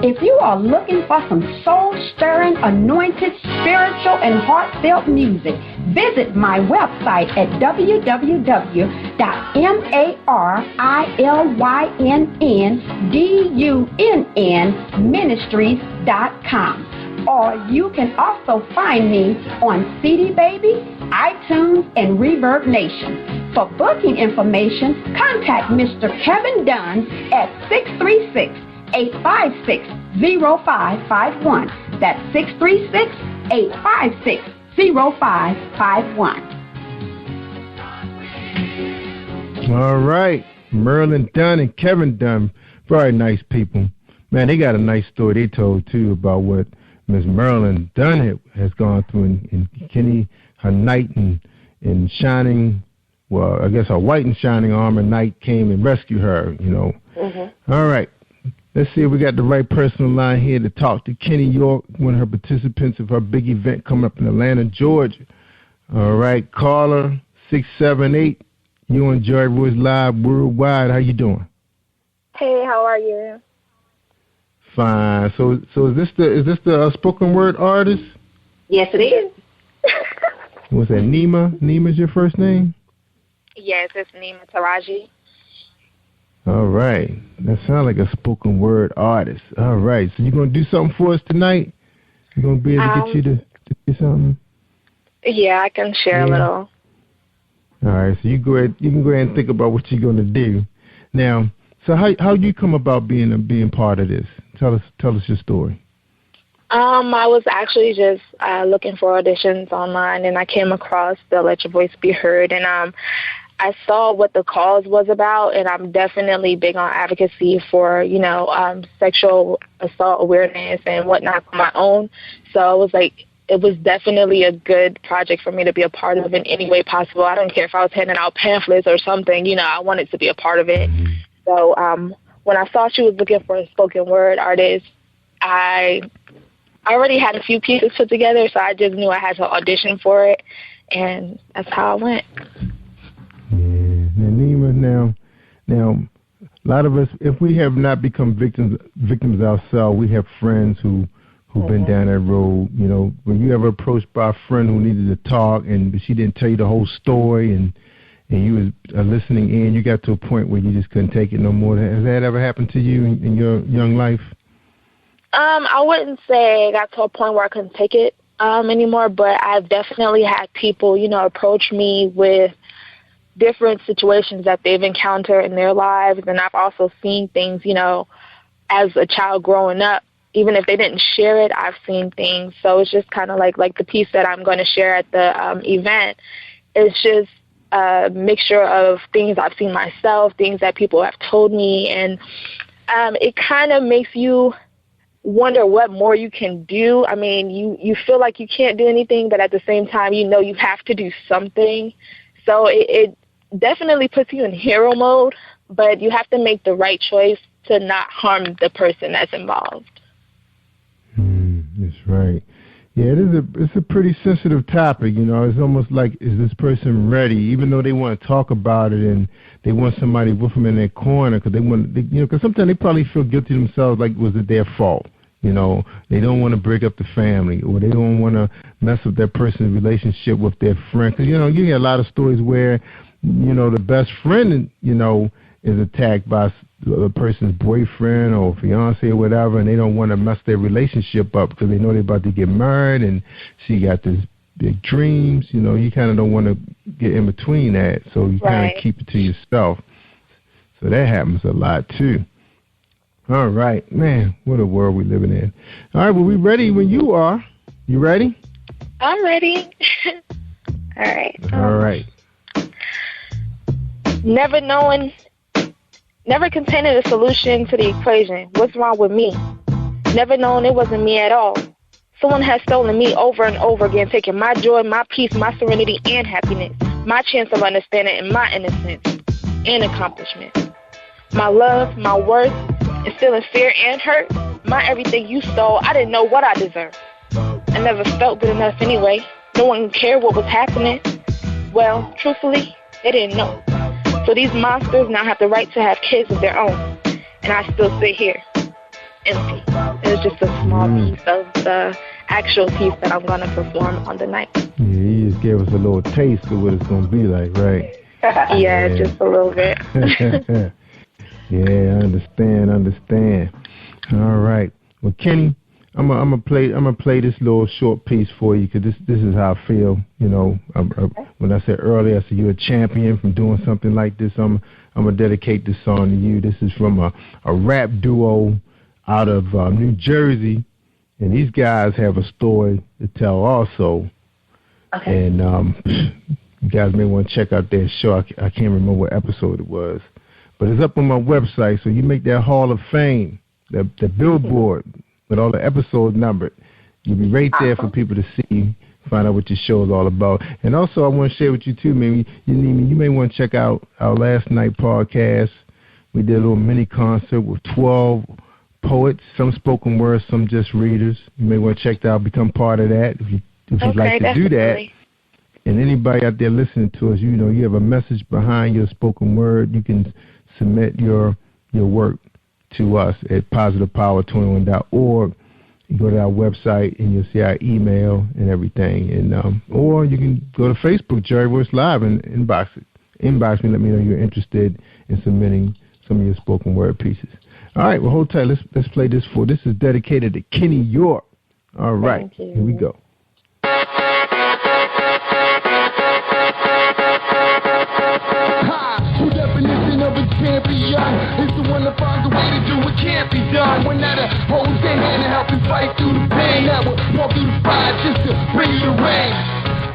If you are looking for some soul-stirring, anointed, spiritual, and heartfelt music, visit my website at www.marilyndunnministries.com. Or you can also find me on CD Baby, iTunes, and Reverb Nation. For booking information, contact Mr. Kevin Dunn at 636-856-0551. That's 636-856-0551. All right. Marilyn Dunn and Kevin Dunn, very nice people. Man, they got a nice story they told, too, about what Miss Marilyn Dunn has gone through in Kenny, her knight in shining, well, I guess her white and shining armor knight came and rescued her, you know. Mm-hmm. All right. Let's see if we got the right person on the line here to talk to Kenny York, one of her participants of her big event coming up in Atlanta, Georgia. All right, caller 678. You on Jerry Royce Live Worldwide. How you doing? Hey, how are you? Fine. So is this the spoken word artist? Yes, it is. Was that Nima? Nima's your first name? Yes, it's Nima Taraji. All right. That sounds like a spoken word artist. All right. So you're going to do something for us tonight? You're going to be able to get you to do something? Yeah, I can share a little. All right. So you can go ahead and think about what you're going to do. Now, so how you come about being part of this? Tell us your story. I was actually just looking for auditions online, and I came across the Let Your Voice Be Heard, and I saw what the cause was about, and I'm definitely big on advocacy for, sexual assault awareness and whatnot for my own. So I was like, it was definitely a good project for me to be a part of in any way possible. I don't care if I was handing out pamphlets or something, I wanted to be a part of it. So when I saw she was looking for a spoken word artist, I already had a few pieces put together, so I just knew I had to audition for it, and that's how I went. Yeah. Nima, now, a lot of us, if we have not become victims ourselves, we have friends who who've been down that road. You know, were you ever approached by a friend who needed to talk but she didn't tell you the whole story and you was listening in, you got to a point where you just couldn't take it no more? Has that ever happened to you in your young life? I wouldn't say I got to a point where I couldn't take it anymore, but I've definitely had people, approach me with different situations that they've encountered in their lives, and I've also seen things, as a child growing up. Even if they didn't share it, I've seen things. So it's just kind of like the piece that I'm going to share at the event. It's just a mixture of things I've seen myself, things that people have told me, and it kind of makes you wonder what more you can do. I mean, you feel like you can't do anything, but at the same time, you have to do something. So it definitely puts you in hero mode, but you have to make the right choice to not harm the person that's involved. That's right. Yeah, it's a pretty sensitive topic. It's almost like, is this person ready? Even though they want to talk about it and they want somebody with them in their corner, because because sometimes they probably feel guilty themselves, like was it their fault? They don't want to break up the family, or they don't want to mess up that person's relationship with their friend. Because you get a lot of stories where the best friend is attacked by the person's boyfriend or fiance or whatever, and they don't want to mess their relationship up because they know they're about to get married and she got this big dreams. You kind of don't want to get in between that, so you kind of keep it to yourself. So that happens a lot too. All right, man, what a world we're living in. All right, well, we ready when you are. You ready? I'm ready. All right. All right. Never containing a solution to the equation. What's wrong with me? Never knowing it wasn't me at all. Someone has stolen me over and over again, taking my joy, my peace, my serenity, and happiness, my chance of understanding, and my innocence and accomplishment. My love, my worth, and feeling fear and hurt. My everything you stole, I didn't know what I deserved. I never felt good enough anyway. No one cared what was happening. Well, truthfully, they didn't know. So these monsters now have the right to have kids of their own. And I still sit here, empty. It's just a small piece of the actual piece that I'm going to perform on the night. Yeah, you just gave us a little taste of what it's going to be like, right? Yeah, just a little bit. Yeah, I understand. All right. Well, Kenny, I'm gonna play this little short piece for you, because this is how I feel. When I said earlier, I said you're a champion from doing something like this. I'm gonna dedicate this song to you. This is from a rap duo out of New Jersey, and these guys have a story to tell also. Okay. And you guys may want to check out their show. I can't remember what episode it was, but it's up on my website. So you make that Hall of Fame, the billboard with all the episodes numbered. You'll be right there for people to see, find out what your show is all about. And also, I want to share with you too, maybe you may want to check out our last night podcast. We did a little mini concert with 12 poets, some spoken words, some just readers. You may want to check that out, become part of that if you'd like to do that. And anybody out there listening to us, you have a message behind your spoken word, you can submit your work to us at positivepower21.org. You go to our website and you'll see our email and everything. And or you can go to Facebook, Jerry Royce Live, and inbox me. Let me know you're interested in submitting some of your spoken word pieces. All right, well, hold tight. Let's play this for. This is dedicated to Kenny York. All right, here we go. Champion is the one that finds a way to do what can't be done. One that holds their hand and help you fight through the pain, that will walk through the fire just to bring you the rain.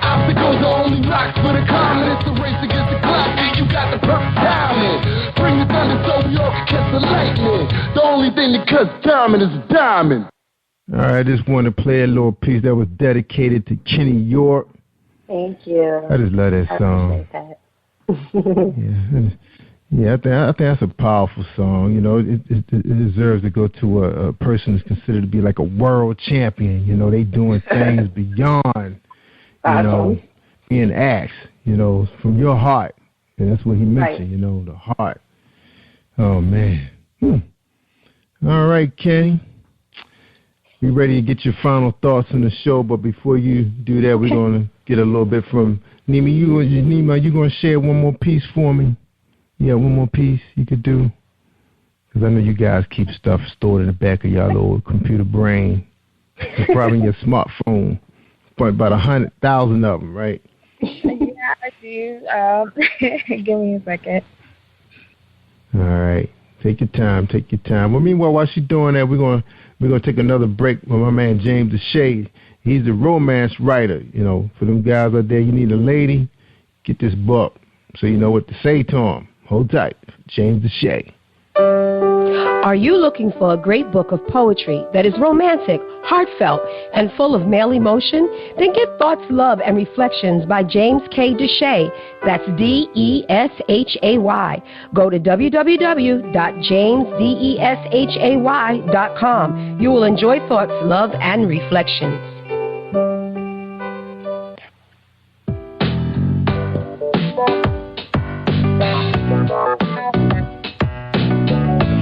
Obstacles are only rocks for the common. It's a race against the clock, and you got the perfect timing. Bring the thunder so we all can catch the lightning. The only thing that cuts diamond is a diamond. All right, I just want to play a little piece that was dedicated to Kenny York. Thank you. I just love that song. I appreciate that. Yeah, I think that's a powerful song. It deserves to go to a person who's considered to be like a world champion. They doing things beyond, being asked, from your heart. And that's what he mentioned, the heart. Oh, man. All right, Kenny. we ready to get your final thoughts on the show, but before you do that, we're going to get a little bit from Nima. Nima, you going to share one more piece for me? Yeah, one more piece you could do. Because I know you guys keep stuff stored in the back of your little computer brain. It's probably in your smartphone. Probably about 100,000 of them, right? Yeah, I do. Give me a second. All right. Take your time. Well, meanwhile, while she's doing that, we're gonna take another break with my man James Deshay. He's a romance writer. You know, for them guys out there, you need a lady, get this book so you know what to say to him. Hold tight. James Deshay. Are you looking for a great book of poetry that is romantic, heartfelt, and full of male emotion? Then get Thoughts, Love, and Reflections by James K. Deshay. That's D-E-S-H-A-Y. Go to www.jamesdeshay.com. You will enjoy Thoughts, Love, and Reflections.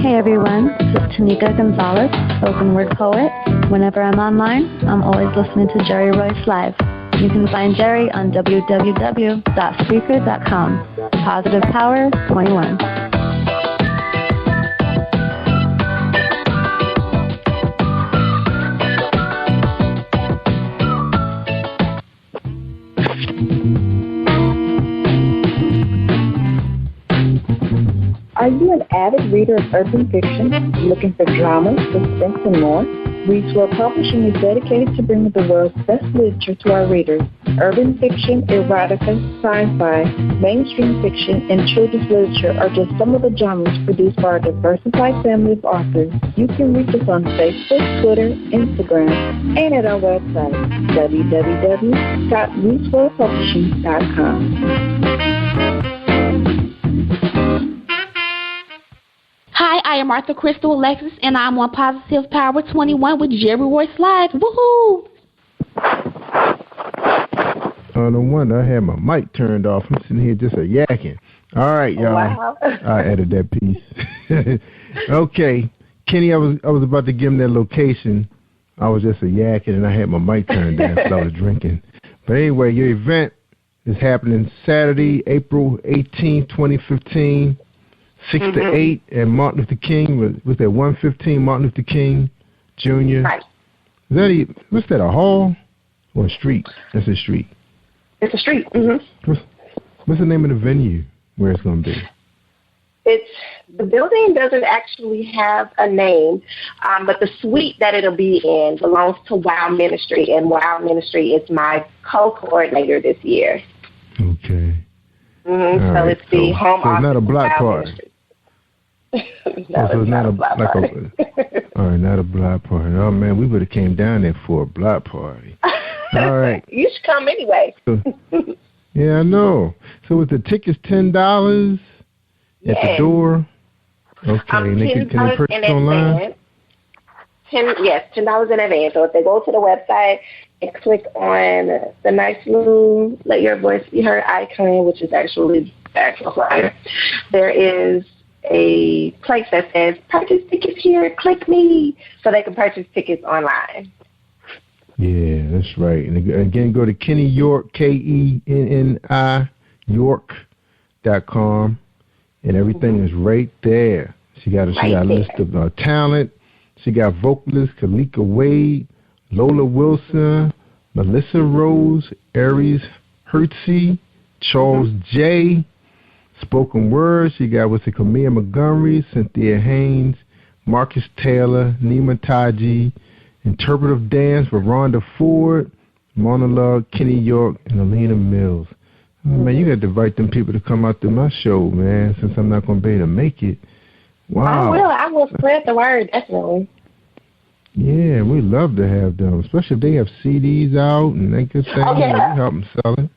Hey everyone, this is Tanika Gonzalez, spoken word poet. Whenever I'm online, I'm always listening to Jerry Royce Live. You can find Jerry on www.spreaker.com. Positive Power 21. Are you an avid reader of urban fiction, looking for drama, suspense, and more? Readswell Publishing is dedicated to bringing the world's best literature to our readers. Urban fiction, erotica, sci-fi, mainstream fiction, and children's literature are just some of the genres produced by our diversified family of authors. You can reach us on Facebook, Twitter, Instagram, and at our website, www.readswellpublishing.com. Hi, I am Arthur Crystal Alexis, and I'm on Positive Power 21 with Jerry Royce Live. Woohoo! No wonder I had my mic turned off. I'm sitting here just yakking. All right, y'all. Wow. I added that piece. Okay, Kenny, I was about to give him that location. I was just yakking, and I had my mic turned down because I was drinking. But anyway, your event is happening Saturday, April 18, 2015. 6 to 8 at Martin Luther King, was that 115 Martin Luther King Jr.? Right. Is that what's that, a hall or a street? That's a street. It's a street. Mm-hmm. What's the name of the venue where it's going to be? The building doesn't actually have a name, but the suite that it'll be in belongs to Wow Ministry, and Wow Ministry is my co-coordinator this year. Okay. Mm-hmm. So right. It's the home office. It's not a block Wow party. Ministry. So it's not a block party. All right, not a block party. Oh man, we would have came down there for a block party. All right. You should come anyway. Yeah, I know. So with the tickets $10 at the door. Okay, and can they purchase online? $10 in advance. So if they go to the website and click on the nice little Let Your Voice Be Heard icon, which is actually the actual flyer, there is a place that says purchase tickets here, click me, so they can purchase tickets online. Yeah, that's right. And again, go to Kenny York, KENNI, York.com, and everything is right there. She got a list of talent. She got vocalist Kalika Wade, Lola Wilson, Melissa Rose, Aries Hertzy, Charles J. Spoken word, she got with the Camille Montgomery, Cynthia Haynes, Marcus Taylor, Nima Taji. Interpretive dance with Rhonda Ford, monologue Kenny York, and Alina Mills. Oh, man, you got to invite them people to come out to my show, man, since I'm not going to be able to make it. Wow. I will spread the word, definitely. Yeah, we love to have them, especially if they have CDs out and they could sing. We help them sell it.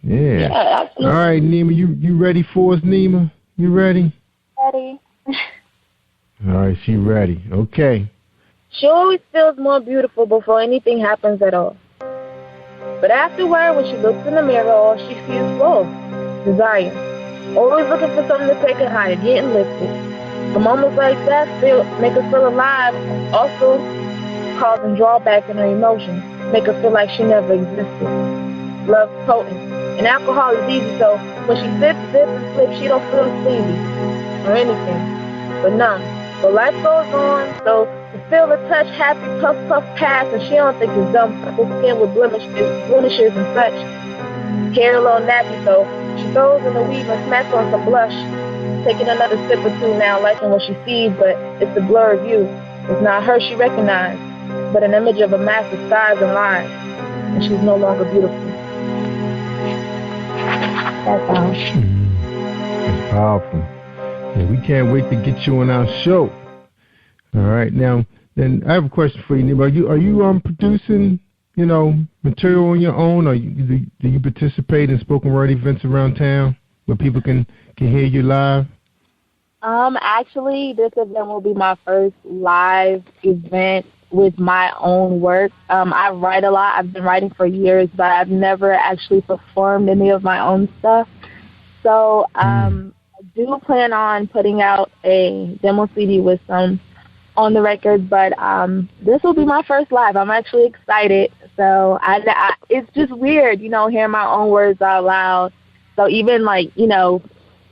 Yeah. Absolutely. All right, Nima, you ready for us, Nima? You ready? Ready. All right, she ready. Okay. She always feels more beautiful before anything happens at all. But afterward, when she looks in the mirror, all she sees is love, desire. Always looking for something to take her higher, getting lifted. The moments like that make her feel alive. Also, causing drawback in her emotions, make her feel like she never existed. Love's potent, and alcohol is easy, so when she zips, and flips, she don't feel sleepy or anything, but numb. But life goes on, so to feel the touch, happy, puff, pass, and she don't think it's dumb, purple skin with blemishes and such. Hair a little nappy, so she throws in the weave and smacks on some blush. Taking another sip or two now, liking what she sees, but it's a blurred view. It's not her she recognized, but an image of a mass of size and lies, and she's no longer beautiful. That's all. That's powerful. Yeah, we can't wait to get you on our show. All right, now, then I have a question for you. Are you producing, material on your own, or do you participate in spoken word events around town where people can hear you live? Actually, this event will be my first live event with my own work. I write a lot. I've been writing for years, but I've never actually performed any of my own stuff. So I do plan on putting out a demo CD with some on the record, but this will be my first live. I'm actually excited. So it's just weird, hearing my own words out loud. So even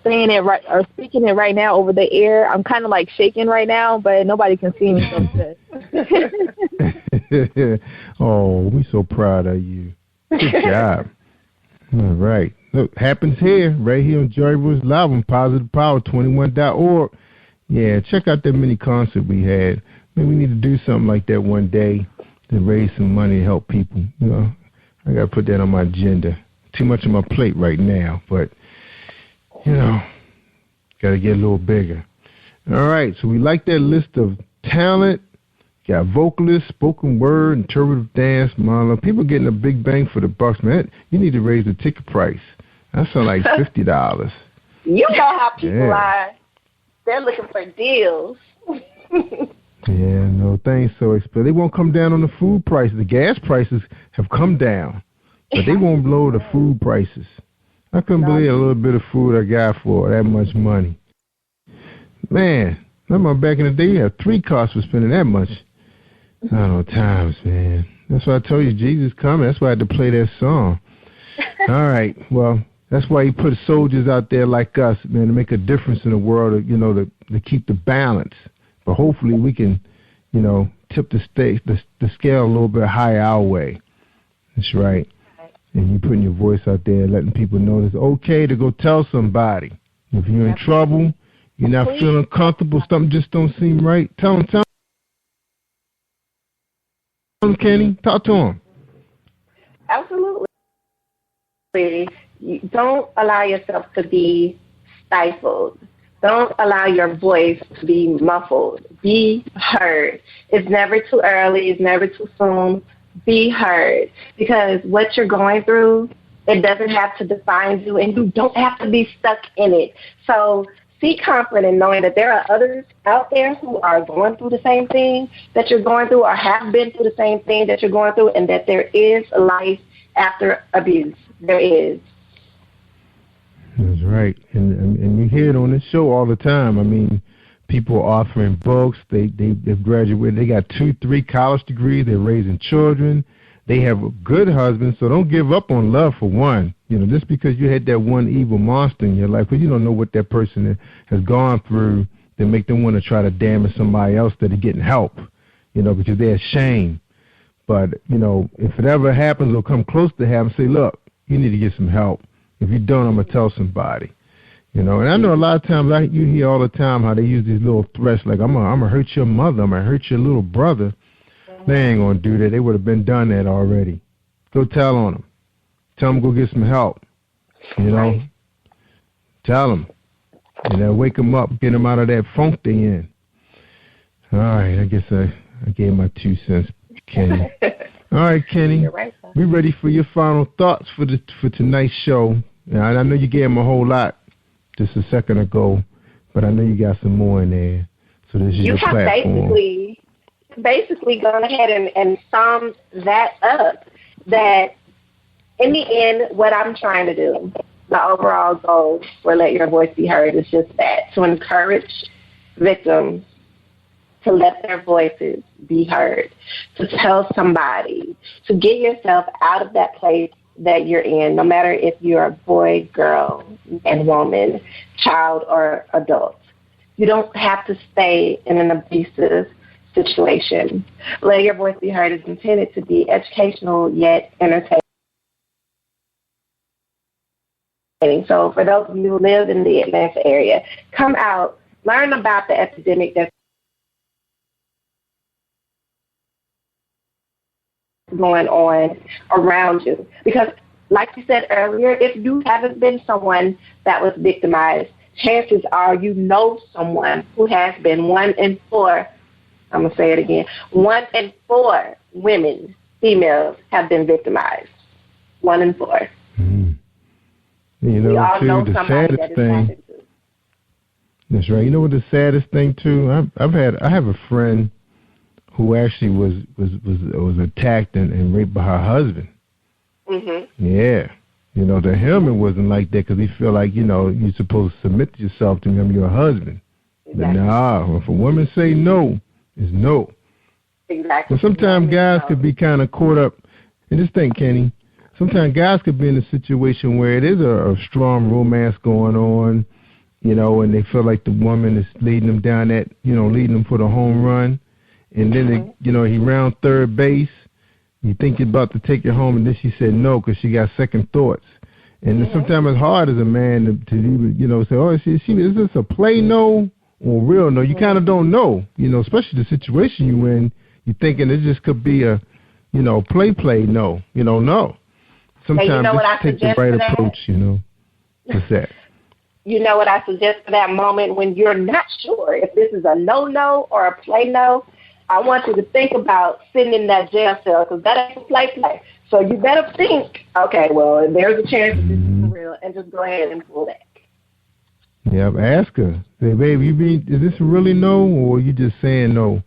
saying it right or speaking it right now over the air, I'm kind of like shaking right now, but nobody can see me, so good. Oh, we're so proud of you. Good job. All right. Look, happens here, right here on Jerry Royce Live on PositivePower21.org. Yeah, check out that mini concert we had. Maybe we need to do something like that one day to raise some money to help people. I got to put that on my agenda. Too much on my plate right now, but got to get a little bigger. All right, so we like that list of talent. Got vocalists, spoken word, interpretive dance, monologue. People getting a big bang for the bucks, man. You need to raise the ticket price. That sounds like $50. You know how people are. They're looking for deals. Yeah, no, things so expensive. They won't come down on the food prices. The gas prices have come down, but they won't lower the food prices. I couldn't believe a little bit of food I got for that much money. Man, remember back in the day, you had 3 cars for spending that much. I don't know, times, man. That's why I told you Jesus coming. That's why I had to play that song. All right, well, that's why he put soldiers out there like us, man, to make a difference in the world, to keep the balance. But hopefully we can, tip the scale a little bit higher our way. That's right. And you putting your voice out there, letting people know it's okay to go tell somebody. If you're in trouble, you're not feeling comfortable, something just don't seem right, tell them, Kenny. Talk to him. Absolutely. Don't allow yourself to be stifled. Don't allow your voice to be muffled. Be heard. It's never too early. It's never too soon. Be heard, because what you're going through, it doesn't have to define you, and you don't have to be stuck in it. So be confident in knowing that there are others out there who are going through the same thing that you're going through or have been through the same thing that you're going through, and that there is a life after abuse. There is. That's right. And you hear it on this show all the time. I mean, people are offering books. They've graduated. They got 2-3 college degrees. They're raising children. They have a good husband, so don't give up on love for one. Just because you had that one evil monster in your life, because you don't know what that person has gone through that make them want to try to damage somebody else that are getting help, because they're ashamed. But, if it ever happens or come close to happening, say, look, you need to get some help. If you don't, I'm going to tell somebody. And I know a lot of times you hear all the time how they use these little threats like, I'm going to hurt your mother, I'm going to hurt your little brother. They ain't going to do that. They would have been done that already. Go tell on them. Tell them go get some help. Right. Tell them. Wake them up, get them out of that funk they in. All right, I guess I gave my 2 cents, Kenny. All right, Kenny. Right, we ready for your final thoughts for tonight's show. Now, I know you gave them a whole lot just a second ago, but I know you got some more in there. So this is your platform. Basically gone ahead and summed that up, that in the end, what I'm trying to do, the overall goal for Let Your Voice Be Heard is just that, to encourage victims to let their voices be heard, to tell somebody, to get yourself out of that place that you're in, no matter if you're a boy, girl, and woman, child, or adult. You don't have to stay in an abusive situation. Let your voice be heard is intended to be educational yet entertaining. So for those of you who live in the Atlanta area, come out, learn about the epidemic that's going on around you. Because like you said earlier, if you haven't been someone that was victimized, chances are you know someone who has been. 1 in 4, I'm going to say it again, 1 in 4 women, females, have been victimized. 1 in 4. You know, we all too, know the somebody saddest that thing. That's right. You know what the saddest thing too? I have a friend who actually was attacked and raped by her husband. Mm-hmm. Yeah. You know, to him it wasn't like that because he feel like, you know, you're supposed to submit yourself to him, your husband. Exactly. But nah, if a woman say no, it's no. Exactly. And sometimes guys could be kind of caught up in this thing, Kenny. Sometimes guys could be in a situation where it is a strong romance going on, you know, and they feel like the woman is leading them down that, you know, leading them for the home run. And then, they, you know, he round third base. You think you're about to take her home, and then she said no because she got second thoughts. And sometimes it's hard as a man to even, you know, say, oh, is this a play no or real no? You kind of don't know, you know, especially the situation you in. You're thinking it just could be a, you know, play no, you know, no. Sometimes hey, you know just take the right approach, you know. What's that? You know what I suggest for that moment when you're not sure if this is a no or a play no? I want you to think about sitting in that jail cell because that ain't a play. So you better think, okay, well, there's a chance that this is for real, and just go ahead and pull back. Yep, ask her. Say, babe, is this really no, or are you just saying no?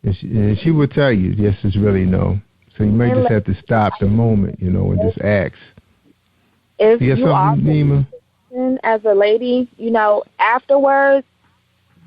And she will tell you, yes, it's really no. So you may just have to stop the moment, you know, and just ask. If you got something, Nima? As a lady, you know, afterwards,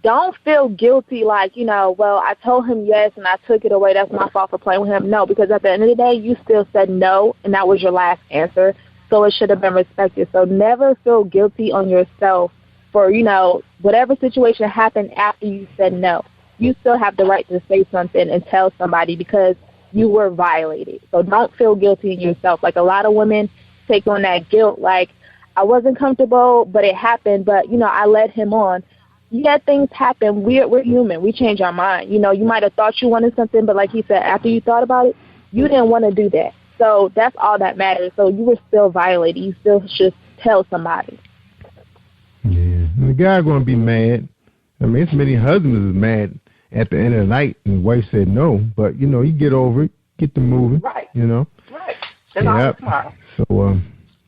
don't feel guilty like, you know, well, I told him yes and I took it away. That's my fault for playing with him. No, because at the end of the day, you still said no, and that was your last answer. So it should have been respected. So never feel guilty on yourself for, you know, whatever situation happened after you said no. You still have the right to say something and tell somebody because you were violated. So don't feel guilty in yourself. Like a lot of women take on that guilt, like, I wasn't comfortable, but it happened, but, you know, I led him on. Yeah, things happen. We're human. We change our mind. You know, you might have thought you wanted something, but like he said, after you thought about it, you didn't want to do that. So that's all that matters. So you were still violated. You still should tell somebody. Yeah. And the guy going to be mad. I mean, it's many husbands is mad at the end of the night, and the wife said no. But, you know, you get over it, get to moving, right. You know. Right. That's all tomorrow. So,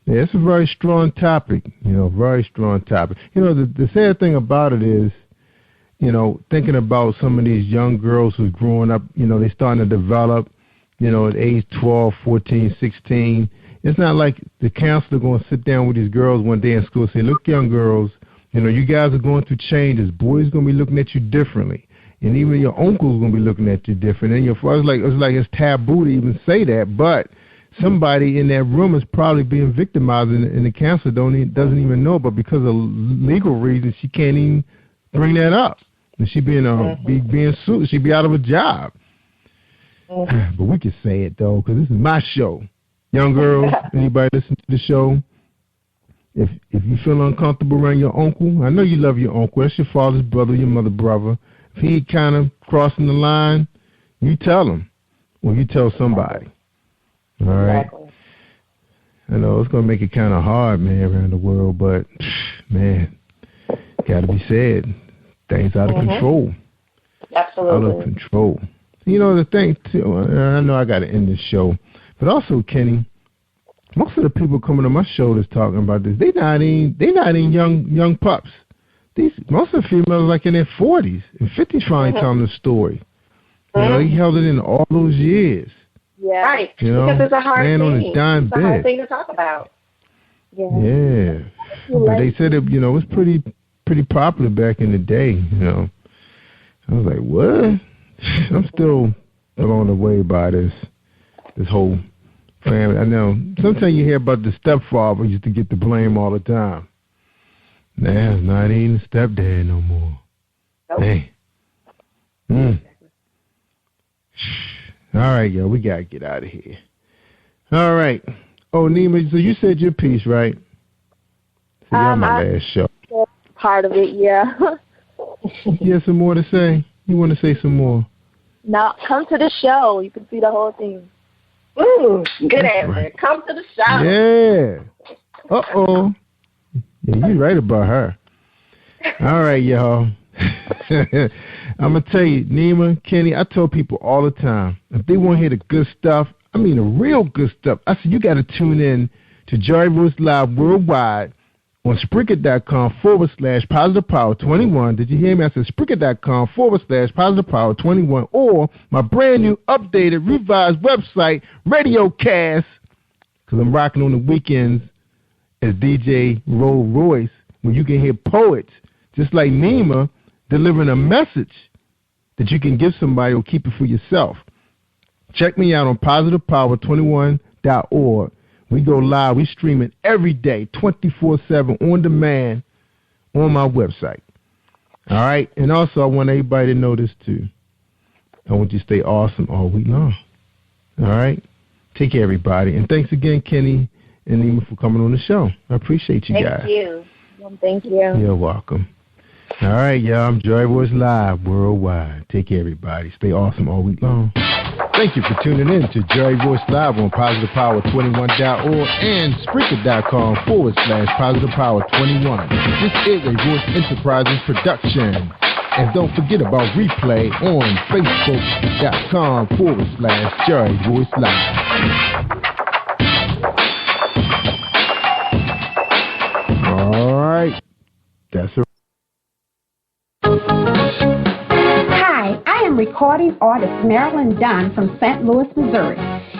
yeah, it's a very strong topic, you know, very strong topic. You know, the sad thing about it is, you know, thinking about some of these young girls who's growing up, you know, they starting to develop, you know, at age 12, 14, 16. It's not like the counselor going to sit down with these girls one day in school and say, look, young girls, you know, you guys are going through changes. Boys going to be looking at you differently. And even your uncle's going to be looking at you different. And your father's like, it's taboo to even say that, but somebody in that room is probably being victimized, and the counselor doesn't even know. But because of legal reasons, she can't even bring that up. And she being sued, she'd be out of a job. But we can say it though, because this is my show. Young girl, anybody listen to the show? If you feel uncomfortable around your uncle, I know you love your uncle. That's your father's brother, your mother's brother. If he kind of crossing the line, you tell him, or you tell somebody. All right. Exactly. I know it's going to make it kind of hard, man, around the world, but, man, got to be said. Things out of control. Absolutely. Out of control. You know, the thing, too, I know I got to end this show, but also, Kenny, most of the people coming to my show that's talking about this, they not even young pups. Most of the females like in their 40s and 50s finally telling the story. You know, he held it in all those years. Yeah, right. You know, because it's a hard man thing. On his dying it's a hard thing to talk about. Yeah. But they said it, you know, it was pretty popular back in the day, you know. I was like, what? I'm still blown away by this whole family. I know sometimes you hear about the stepfather used to get the blame all the time. Now it's not even stepdad no more. Nope. Hey. All right, yo, we gotta get out of here. All right. Oh, Nima, so you said your piece, right? So you're my last show. Part of it, yeah. You have some more to say? You want to say some more? No, come to the show. You can see the whole thing. Ooh, good answer. Right. Come to the show. Yeah. Uh-oh. Yeah, you're right about her. All right, y'all. I'm going to tell you, Nima, Kenny, I tell people all the time, if they want to hear the good stuff, I mean the real good stuff, I said you got to tune in to Jerry Royce Live Worldwide on Spreaker.com/Positive Power 21. Did you hear me? I said Spreaker.com/Positive Power 21, or my brand new updated revised website, Radiocast, because I'm rocking on the weekends as DJ Rolls Royce, where you can hear poets just like Nima delivering a message that you can give somebody or keep it for yourself. Check me out on positivepower21.org. We go live. We stream it every day, 24/7, on demand, on my website. All right? And also, I want everybody to know this, too. I want you to stay awesome all week long. All right? Take care, everybody. And thanks again, Kenny and Nima, for coming on the show. I appreciate you guys. Thank you. Thank you. You're welcome. All right, y'all. I'm Joy Voice Live Worldwide. Take care, everybody. Stay awesome all week long. Thank you for tuning in to Jerry Voice Live on PositivePower21.org and Spreaker.com/Positive Power 21. This is a Voice Enterprises production. And don't forget about replay on Facebook.com/Jerry Voice Live. All right. That's it. Hi, I am recording artist Marilyn Dunn from St. Louis, Missouri.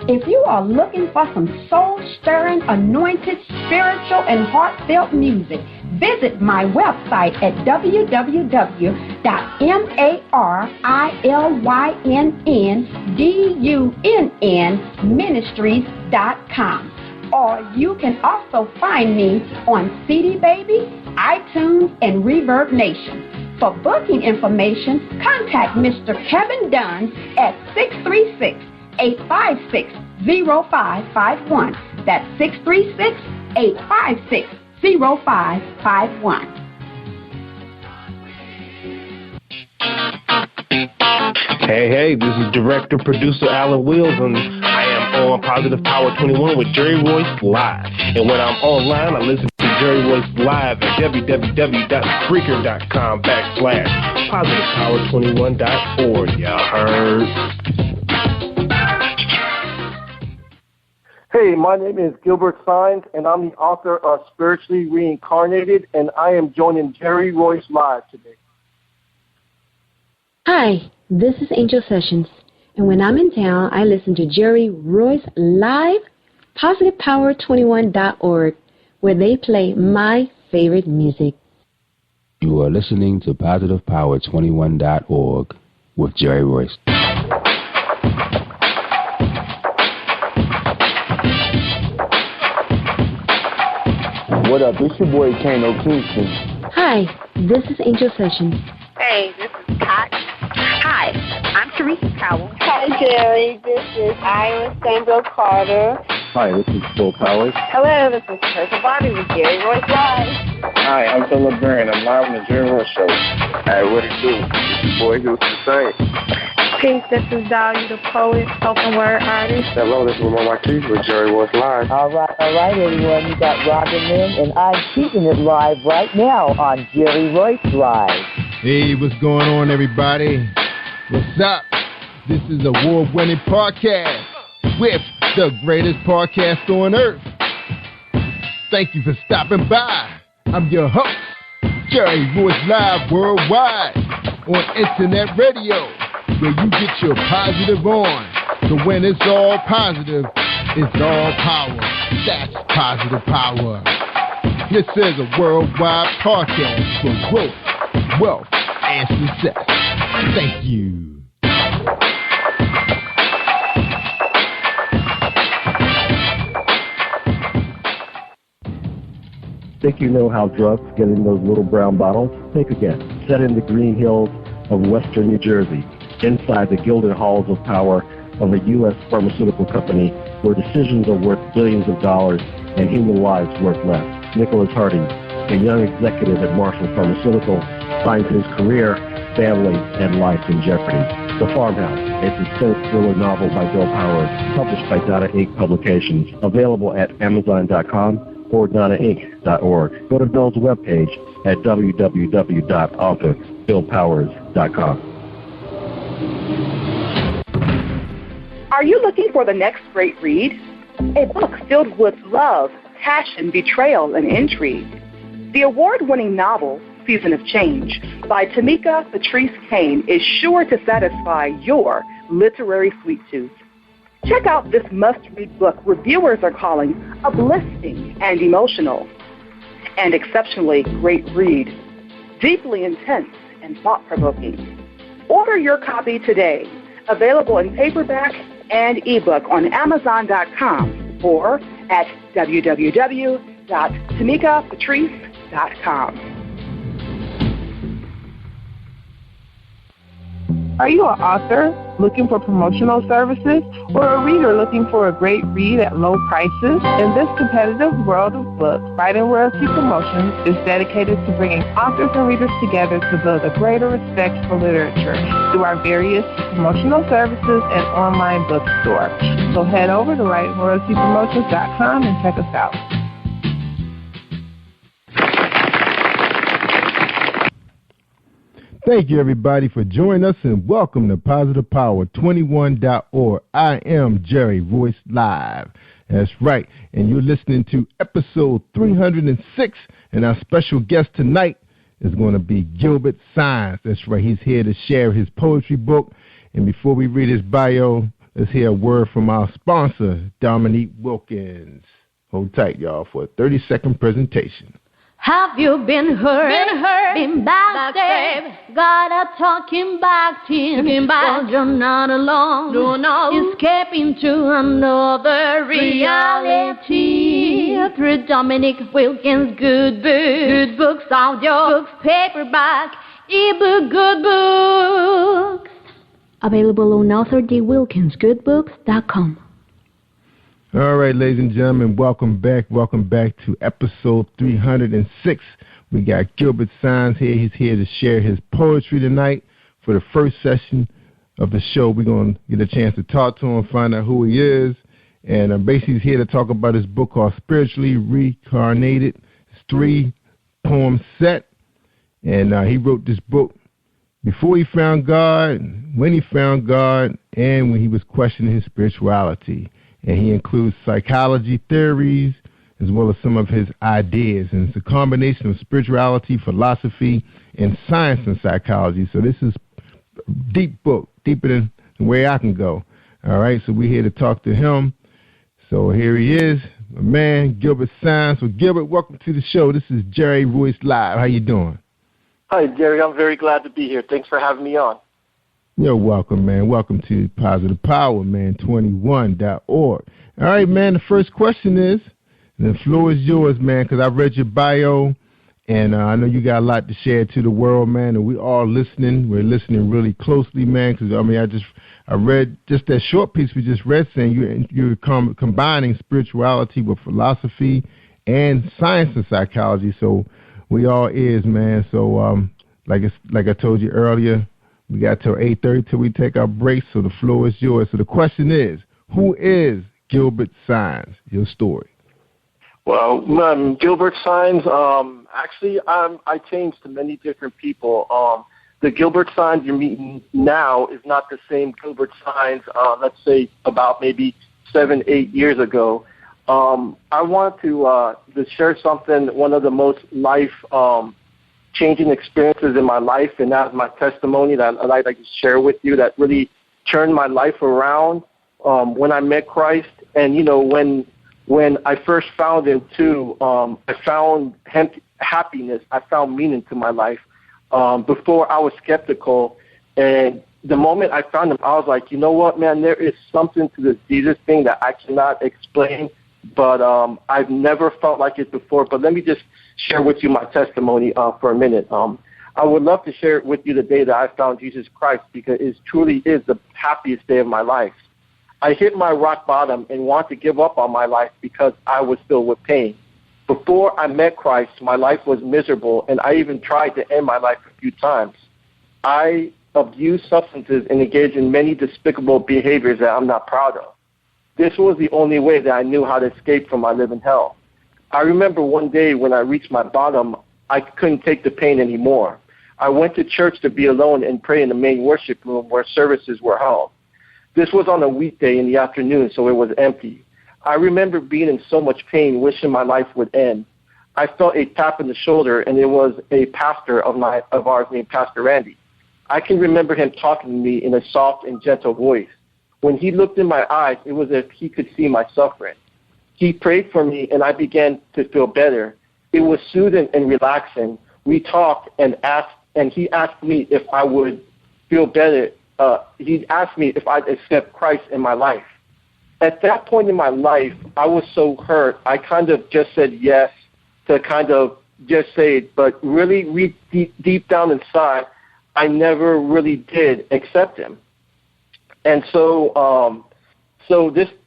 If you are looking for some soul-stirring, anointed, spiritual, and heartfelt music, visit my website at www.MarilynDunnMinistries.com. Or you can also find me on CD Baby, iTunes, and Reverb Nation. For booking information, contact Mr. Kevin Dunn at 636-856-0551. That's 636-856-0551. Hey, this is director, producer Alan Wills, and I am on Positive Power 21 with Jerry Royce Live. And when I'm online, I listen to Jerry Royce Live at www.Spreaker.com/PositivePower21.org. Y'all heard? Hey, my name is Gilbert Sines, and I'm the author of Spiritually Reincarnated, and I am joining Jerry Royce Live today. Hi, this is Angel Sessions, and when I'm in town, I listen to Jerry Royce Live, PositivePower21.org, where they play my favorite music. You are listening to PositivePower21.org with Jerry Royce. What up? It's your boy Kano Kingston. Hi, this is Angel Sessions. Hey, this is Scott. Hi, I'm Teresa Powell. Hi, Jerry. This is Ira Samuel Carter. Hi, this is Bill Powers. Hello, this is Teresa Bobby with Jerry Royce Live. Hi, I'm Philip Barron. I'm live on the Jerry Royce Show. Hey, what it do? It's your boy Houston Saint. Peace, this is Dahlia, the poet, spoken word artist. Hello, this is Lamar Marquise with Jerry Royce Live. All right, everyone. You got Robin in, and I'm keeping it live right now on Jerry Royce Live. Hey, what's going on, everybody? What's up? This is a award-winning podcast with the greatest podcast on earth. Thank you for stopping by. I'm your host, Jerry Royce Live Worldwide on internet radio, where you get your positive on. So when it's all positive, it's all power. That's positive power. This is a worldwide podcast for growth, wealth, and success. Thank you. Think you know how drugs get in those little brown bottles? Think again. Set in the green hills of western New Jersey, inside the gilded halls of power of a U.S. pharmaceutical company where decisions are worth billions of dollars and human lives worth less. Nicholas Hardy, a young executive at Marshall Pharmaceutical, finds his career, family, and life in jeopardy. The Farmhouse, a suspense thriller novel by Bill Powers, published by Donna Inc. Publications, available at Amazon.com or DonnaInc.org. Go to Bill's webpage at www.author.BillPowers.com. Are you looking for the next great read? A book filled with love, passion, betrayal, and intrigue. The award-winning novel, Season of Change, by Tamika Patrice Kane is sure to satisfy your literary sweet tooth. Check out this must-read book reviewers are calling uplifting and emotional. And exceptionally great read, deeply intense and thought-provoking. Order your copy today, available in paperback and ebook on Amazon.com or at www.tamikapatrice.com. Are you an author looking for promotional services or a reader looking for a great read at low prices? In this competitive world of books, Writing Royalty Promotions is dedicated to bringing authors and readers together to build a greater respect for literature through our various promotional services and online bookstore. So head over to WritingRoyaltyPromotions.com and check us out. Thank you, everybody, for joining us, and welcome to PositivePower21.org. I am Jerry Royce Live. That's right, and you're listening to episode 306, and our special guest tonight is going to be Gilbert Sines. That's right, he's here to share his poetry book, and before we read his bio, let's hear a word from our sponsor, Dominique Wilkins. Hold tight, y'all, for a 30-second presentation. Have you been hurt? Been backstab? Got a talking back team. Well, you're not alone. No. Escaping to another reality. Through Dominic Wilkins' good books, audio books, paperback, ebook, good books. Available on AuthorDWilkinsGoodBooks.com. All right, ladies and gentlemen, welcome back. Welcome back to episode 306. We got Gilbert Sines here. He's here to share his poetry tonight. For the first session of the show, we're going to get a chance to talk to him, find out who he is. And basically, he's here to talk about his book called Spiritually Reincarnated. It's 3-poem set. And he wrote this book before he found God, when he found God, and when he was questioning his spirituality. And he includes psychology theories as well as some of his ideas. And it's a combination of spirituality, philosophy, and science and psychology. So this is a deep book, deeper than the way I can go. All right, so we're here to talk to him. So here he is, my man, Gilbert Sines. So Gilbert, welcome to the show. This is Jerry Royce Live. How you doing? Hi, Jerry. I'm very glad to be here. Thanks for having me on. You're welcome, man. Welcome to Positive Power, man, 21.org. All right, man, the first question is, and the floor is yours, man, because I've read your bio, and I know you got a lot to share to the world, man, and we all listening. We're listening really closely, man, because, I mean, I read just that short piece we just read saying you're combining spirituality with philosophy and science and psychology, so we all is, man. So like I told you earlier, we got till 8:30 till we take our break, so the floor is yours. So the question is, who is Gilbert Sines? Your story. Well, Gilbert Sines, actually, I changed to many different people. The Gilbert Sines you're meeting now is not the same Gilbert Sines, let's say, about maybe 7-8 years ago. I want to share something, one of the most life-changing experiences in my life, and that's my testimony that I'd like to share with you that really turned my life around when I met Christ. And, you know, when I first found him, too, I found happiness. I found meaning to my life. Before, I was skeptical, And the moment I found him, I was like, you know what, man, there is something to this Jesus thing that I cannot explain, but I've never felt like it before. But let me just share with you my testimony for a minute. I would love to share it with you the day that I found Jesus Christ, because it truly is the happiest day of my life. I hit my rock bottom and wanted to give up on my life because I was filled with pain. Before I met Christ, my life was miserable, and I even tried to end my life a few times. I abused substances and engaged in many despicable behaviors that I'm not proud of. This was the only way that I knew how to escape from my living hell. I remember one day when I reached my bottom, I couldn't take the pain anymore. I went to church to be alone and pray in the main worship room where services were held. This was on a weekday in the afternoon, so it was empty. I remember being in so much pain, wishing my life would end. I felt a tap in the shoulder, and it was a pastor of ours named Pastor Randy. I can remember him talking to me in a soft and gentle voice. When he looked in my eyes, it was as if he could see my suffering. He prayed for me, and I began to feel better. It was soothing and relaxing. We talked and he asked me if I would feel better. He asked me if I'd accept Christ in my life. At that point in my life, I was so hurt, I kind of just said yes to kind of just say it, but really deep down inside, I never really did accept him. And so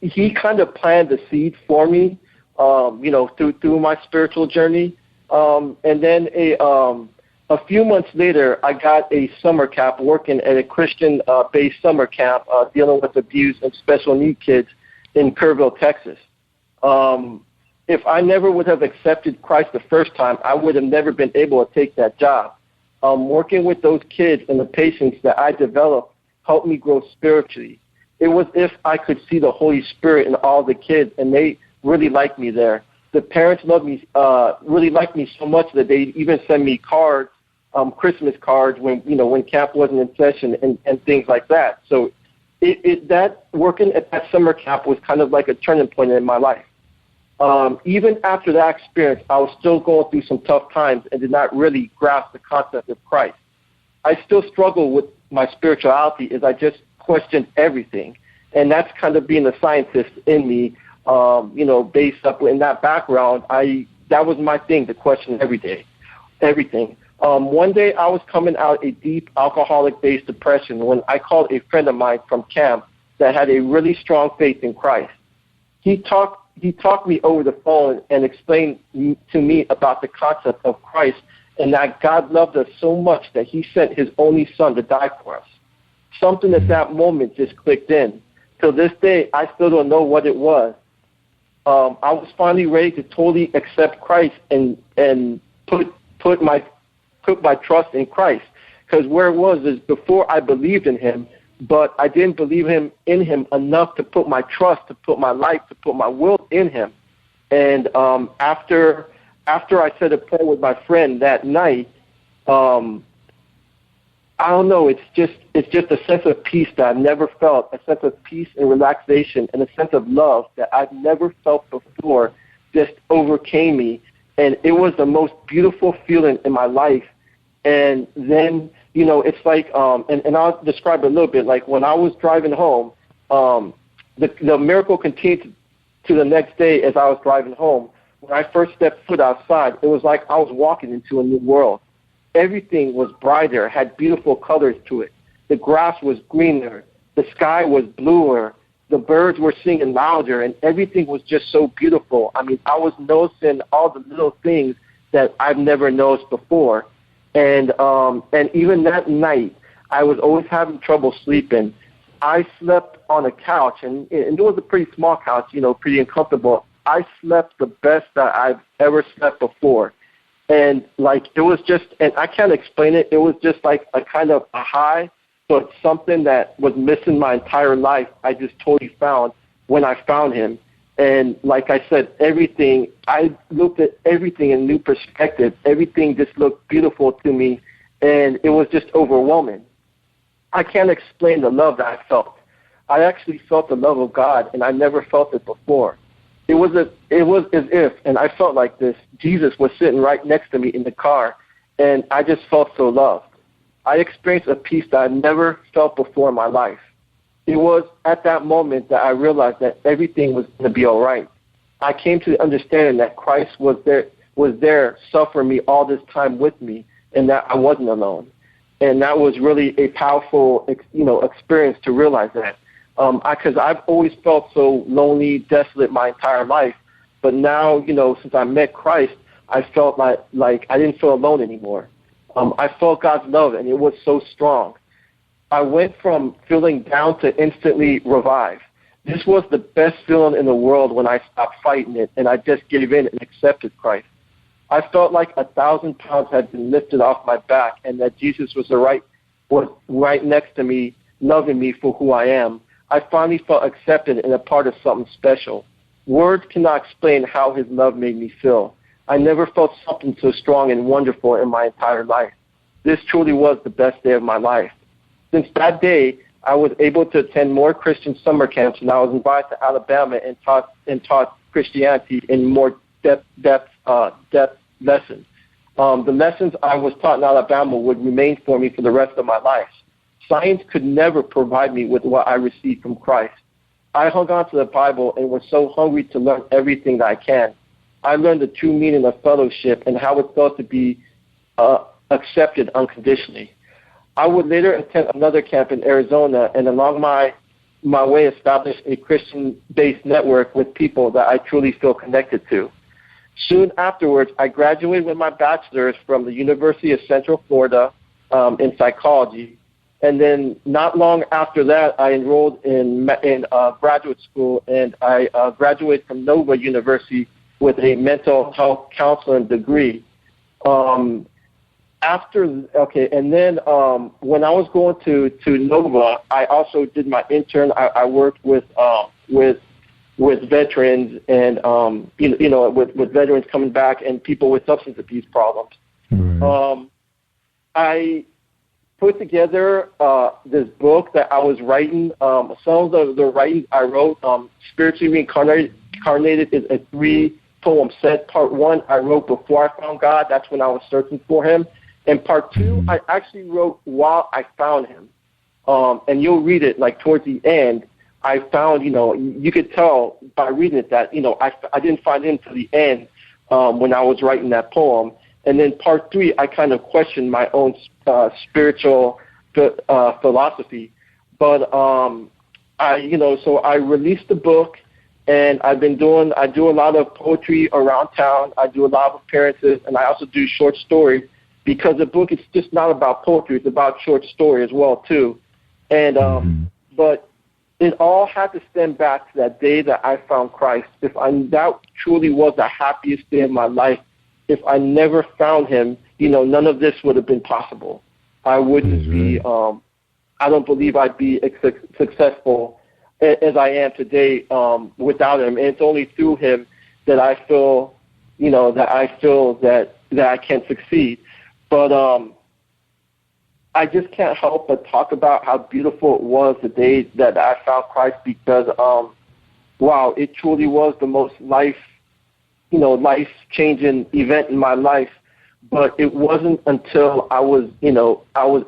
he kind of planted the seed for me, through my spiritual journey. And then a few months later, I got a summer camp working at a Christian-based summer camp dealing with abuse and special need kids in Kerrville, Texas. If I never would have accepted Christ the first time, I would have never been able to take that job. Working with those kids and the patience that I developed helped me grow spiritually. It was if I could see the Holy Spirit in all the kids, and they really liked me there. The parents loved me, really liked me so much that they even sent me cards, Christmas cards when camp wasn't in session and things like that. So that working at that summer camp was kind of like a turning point in my life. Even after that experience, I was still going through some tough times and did not really grasp the concept of Christ. I still struggle with my spirituality as I just questioned everything. And that's kind of being a scientist in me, based up in that background. That was my thing, to question everything. One day I was coming out a deep alcoholic-based depression when I called a friend of mine from camp that had a really strong faith in Christ. He talked me over the phone and explained to me about the concept of Christ and that God loved us so much that he sent his only son to die for us. Something at that moment just clicked in. Till this day, I still don't know what it was. I was finally ready to totally accept Christ and put my trust in Christ. Because where it was is before I believed in him, but I didn't believe in him enough to put my trust, to put my life, to put my will in him. And after I said a prayer with my friend that night, I don't know, it's just a sense of peace that I've never felt, a sense of peace and relaxation and a sense of love that I've never felt before just overcame me. And it was the most beautiful feeling in my life. And then, it's like, and I'll describe it a little bit, like when I was driving home, the miracle continued to the next day as I was driving home. When I first stepped foot outside, it was like I was walking into a new world. Everything was brighter, had beautiful colors to it. The grass was greener. The sky was bluer. The birds were singing louder, and everything was just so beautiful. I mean, I was noticing all the little things that I've never noticed before. And even that night, I was always having trouble sleeping. I slept on a couch, and it was a pretty small couch, pretty uncomfortable. I slept the best that I've ever slept before. And, it was just, and I can't explain it, it was just like a kind of a high, but something that was missing my entire life, I just totally found when I found him. And like I said, I looked at everything in a new perspective. Everything just looked beautiful to me, and it was just overwhelming. I can't explain the love that I felt. I actually felt the love of God, and I never felt it before. It was as if, and I felt like this, Jesus was sitting right next to me in the car, and I just felt so loved. I experienced a peace that I never felt before in my life. It was at that moment that I realized that everything was going to be all right. I came to the understanding that Christ was there suffering me all this time with me, and that I wasn't alone. And that was really a powerful, experience to realize that. Because I've always felt so lonely, desolate my entire life. But now, since I met Christ, I felt like I didn't feel alone anymore. I felt God's love, and it was so strong. I went from feeling down to instantly revived. This was the best feeling in the world when I stopped fighting it, and I just gave in and accepted Christ. I felt like 1,000 pounds had been lifted off my back, and that Jesus was right next to me, loving me for who I am. I finally felt accepted and a part of something special. Words cannot explain how his love made me feel. I never felt something so strong and wonderful in my entire life. This truly was the best day of my life. Since that day, I was able to attend more Christian summer camps, and I was invited to Alabama and taught Christianity in more depth lessons. The lessons I was taught in Alabama would remain for me for the rest of my life. Science could never provide me with what I received from Christ. I hung on to the Bible and was so hungry to learn everything that I can. I learned the true meaning of fellowship and how it felt to be accepted unconditionally. I would later attend another camp in Arizona, and along my way establish a Christian-based network with people that I truly feel connected to. Soon afterwards, I graduated with my bachelor's from the University of Central Florida in psychology. And then not long after that, I enrolled in graduate school, and I graduated from Nova University with a mental health counseling degree. And then when I was going to Nova, I also did my intern. I worked with veterans and with veterans coming back and people with substance abuse problems. Mm-hmm. I put together this book that I was writing. Some of the writings I wrote, Spiritually Reincarnated is a 3-poem set. Part 1 I wrote before I found God. That's when I was searching for him. And part 2 I actually wrote while I found him. And you'll read it towards the end. I found, you could tell by reading it that, I didn't find him to the end when I was writing that poem. And then part 3, I kind of questioned my own spiritual philosophy. But so I released the book, and I do a lot of poetry around town. I do a lot of appearances, and I also do short stories, because the book is just not about poetry; it's about short story as well too. And but it all had to stem back to that day that I found Christ. That truly was the happiest day of my life. If I never found him, none of this would have been possible. I wouldn't be, I don't believe I'd be successful as I am today without him. And it's only through him that I feel, that I can succeed. But I just can't help but talk about how beautiful it was the day that I found Christ, because, wow, it truly was the most life-changing event in my life. But it wasn't until I was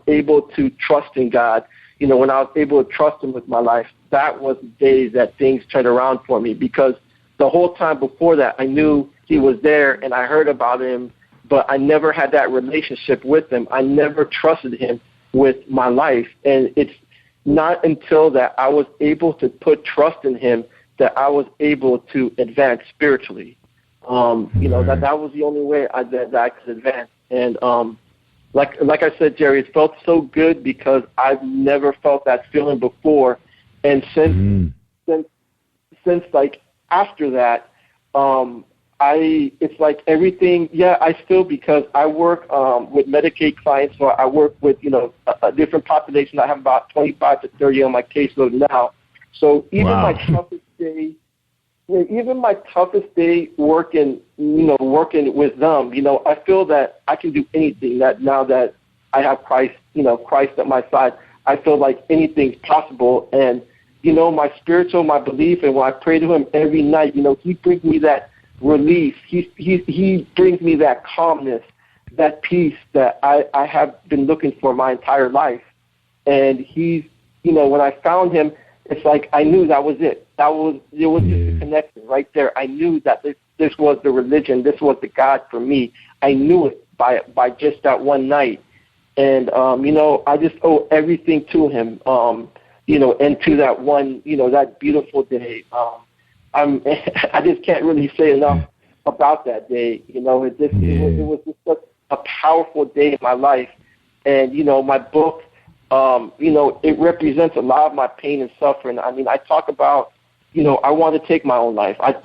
able to trust in God, when I was able to trust him with my life, that was the day that things turned around for me. Because the whole time before that, I knew he was there and I heard about him, but I never had that relationship with him. I never trusted him with my life. And it's not until that I was able to put trust in him that I was able to advance spiritually. That was the only way that I could advance. And like I said, Jerry, it felt so good because I've never felt that feeling before. And since after that, it's like everything. Yeah, I still, because I work with Medicaid clients, so I work with a different population. I have about 25 to 30 on my caseload now. So even my toughest day. Even my toughest day working with them, I feel that I can do anything. That now that I have Christ, Christ at my side, I feel like anything's possible. And my belief, and when I pray to him every night, he brings me that relief. He brings me that calmness that peace that I have been looking for my entire life. And he's, when I found him, it's like I knew that was it. It was just a connection right there. I knew that this was the religion. This was the God for me. I knew it by just that one night. And, I just owe everything to him, and to that one, that beautiful day. I just can't really say enough about that day. It was just such a powerful day in my life. And, my book, it represents a lot of my pain and suffering. I mean, I talk about, I want to take my own life. I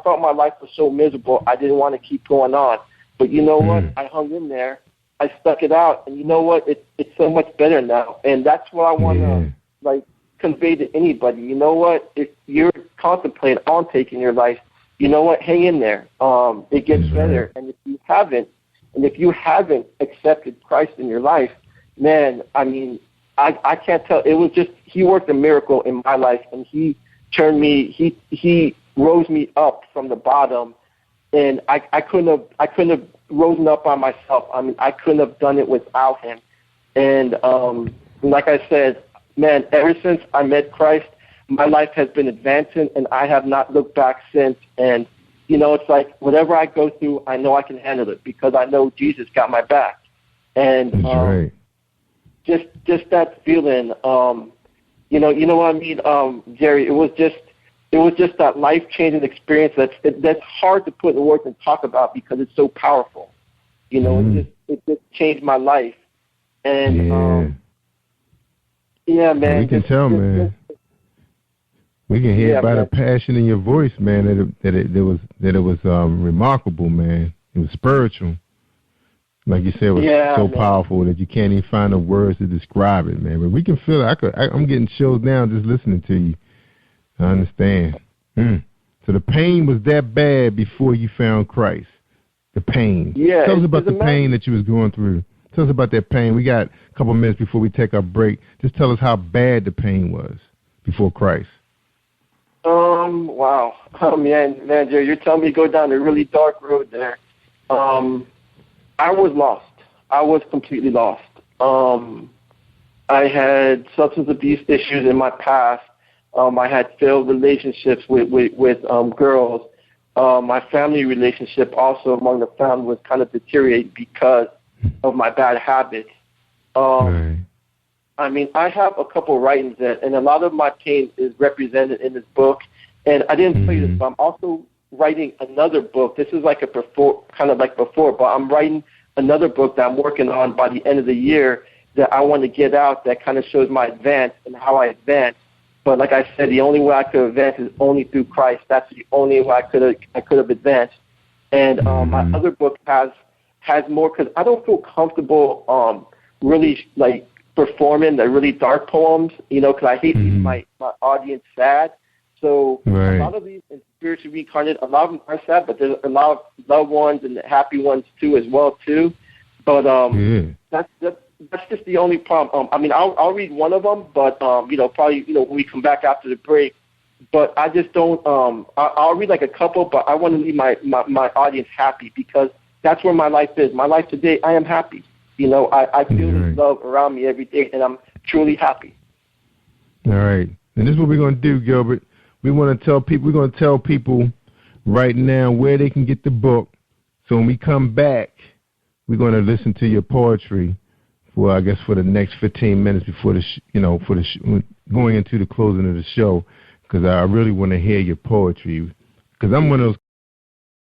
thought my life was so miserable, I didn't want to keep going on. But you know what? I hung in there. I stuck it out. And you know what? It's so much better now. And that's what I want to, convey to anybody. You know what? If you're contemplating on taking your life, you know what? Hang in there. It gets better. And if you haven't accepted Christ in your life, man, I mean, I can't tell. It was just, he worked a miracle in my life, and he turned me, he rose me up from the bottom, and I couldn't have risen up by myself. I mean, I couldn't have done it without him. And like I said, man, ever since I met Christ, my life has been advancing, and I have not looked back since. And, it's like whatever I go through, I know I can handle it because I know Jesus got my back. And right. Just that feeling, you know what I mean, Jerry. It was just that life-changing experience that's hard to put in words and talk about because it's so powerful. It just changed my life. And yeah, man. We can tell, man. We can hear by the passion in your voice, man. That it was remarkable, man. It was spiritual. Like you said, it was so powerful that you can't even find the words to describe it, man. But we can feel it. I'm getting chills now just listening to you. I understand. So the pain was that bad before you found Christ. The pain. Yeah. Tell us about the pain that you was going through. Tell us about that pain. We got a couple minutes before we take our break. Just tell us how bad the pain was before Christ. Wow. Oh, man, Jerry, you're telling me to go down a really dark road there. I was lost. I was completely lost. I had substance abuse issues in my past. I had failed relationships with girls. My family relationship also among the family was kind of deteriorating because of my bad habits. I mean, I have a couple writings and a lot of my pain is represented in this book. And I didn't tell you this, but I'm also writing another book. This is like kind of like before, but I'm writing another book that I'm working on by the end of the year that I want to get out that kind of shows my advance and how I advance. But like I said, the only way I could advance is only through Christ. That's the only way I could have advanced. And my other book has more because I don't feel comfortable really like performing the really dark poems, because I hate leaving my audience sad. So a lot of these in spiritually reincarnated, a lot of them are sad, but there's a lot of loved ones and happy ones too as well too. But that's just the only problem. I mean, I'll read one of them, but probably when we come back after the break. But I just don't. I'll read like a couple, but I want to leave my audience happy because that's where my life is. My life today, I am happy. I feel this love around me every day, and I'm truly happy. All right, and this is what we're going to do, Gilbert. We're going to tell people right now where they can get the book. So when we come back, we're going to listen to your poetry for the next 15 minutes before going into the closing of the show, because I really want to hear your poetry. Because I'm one of those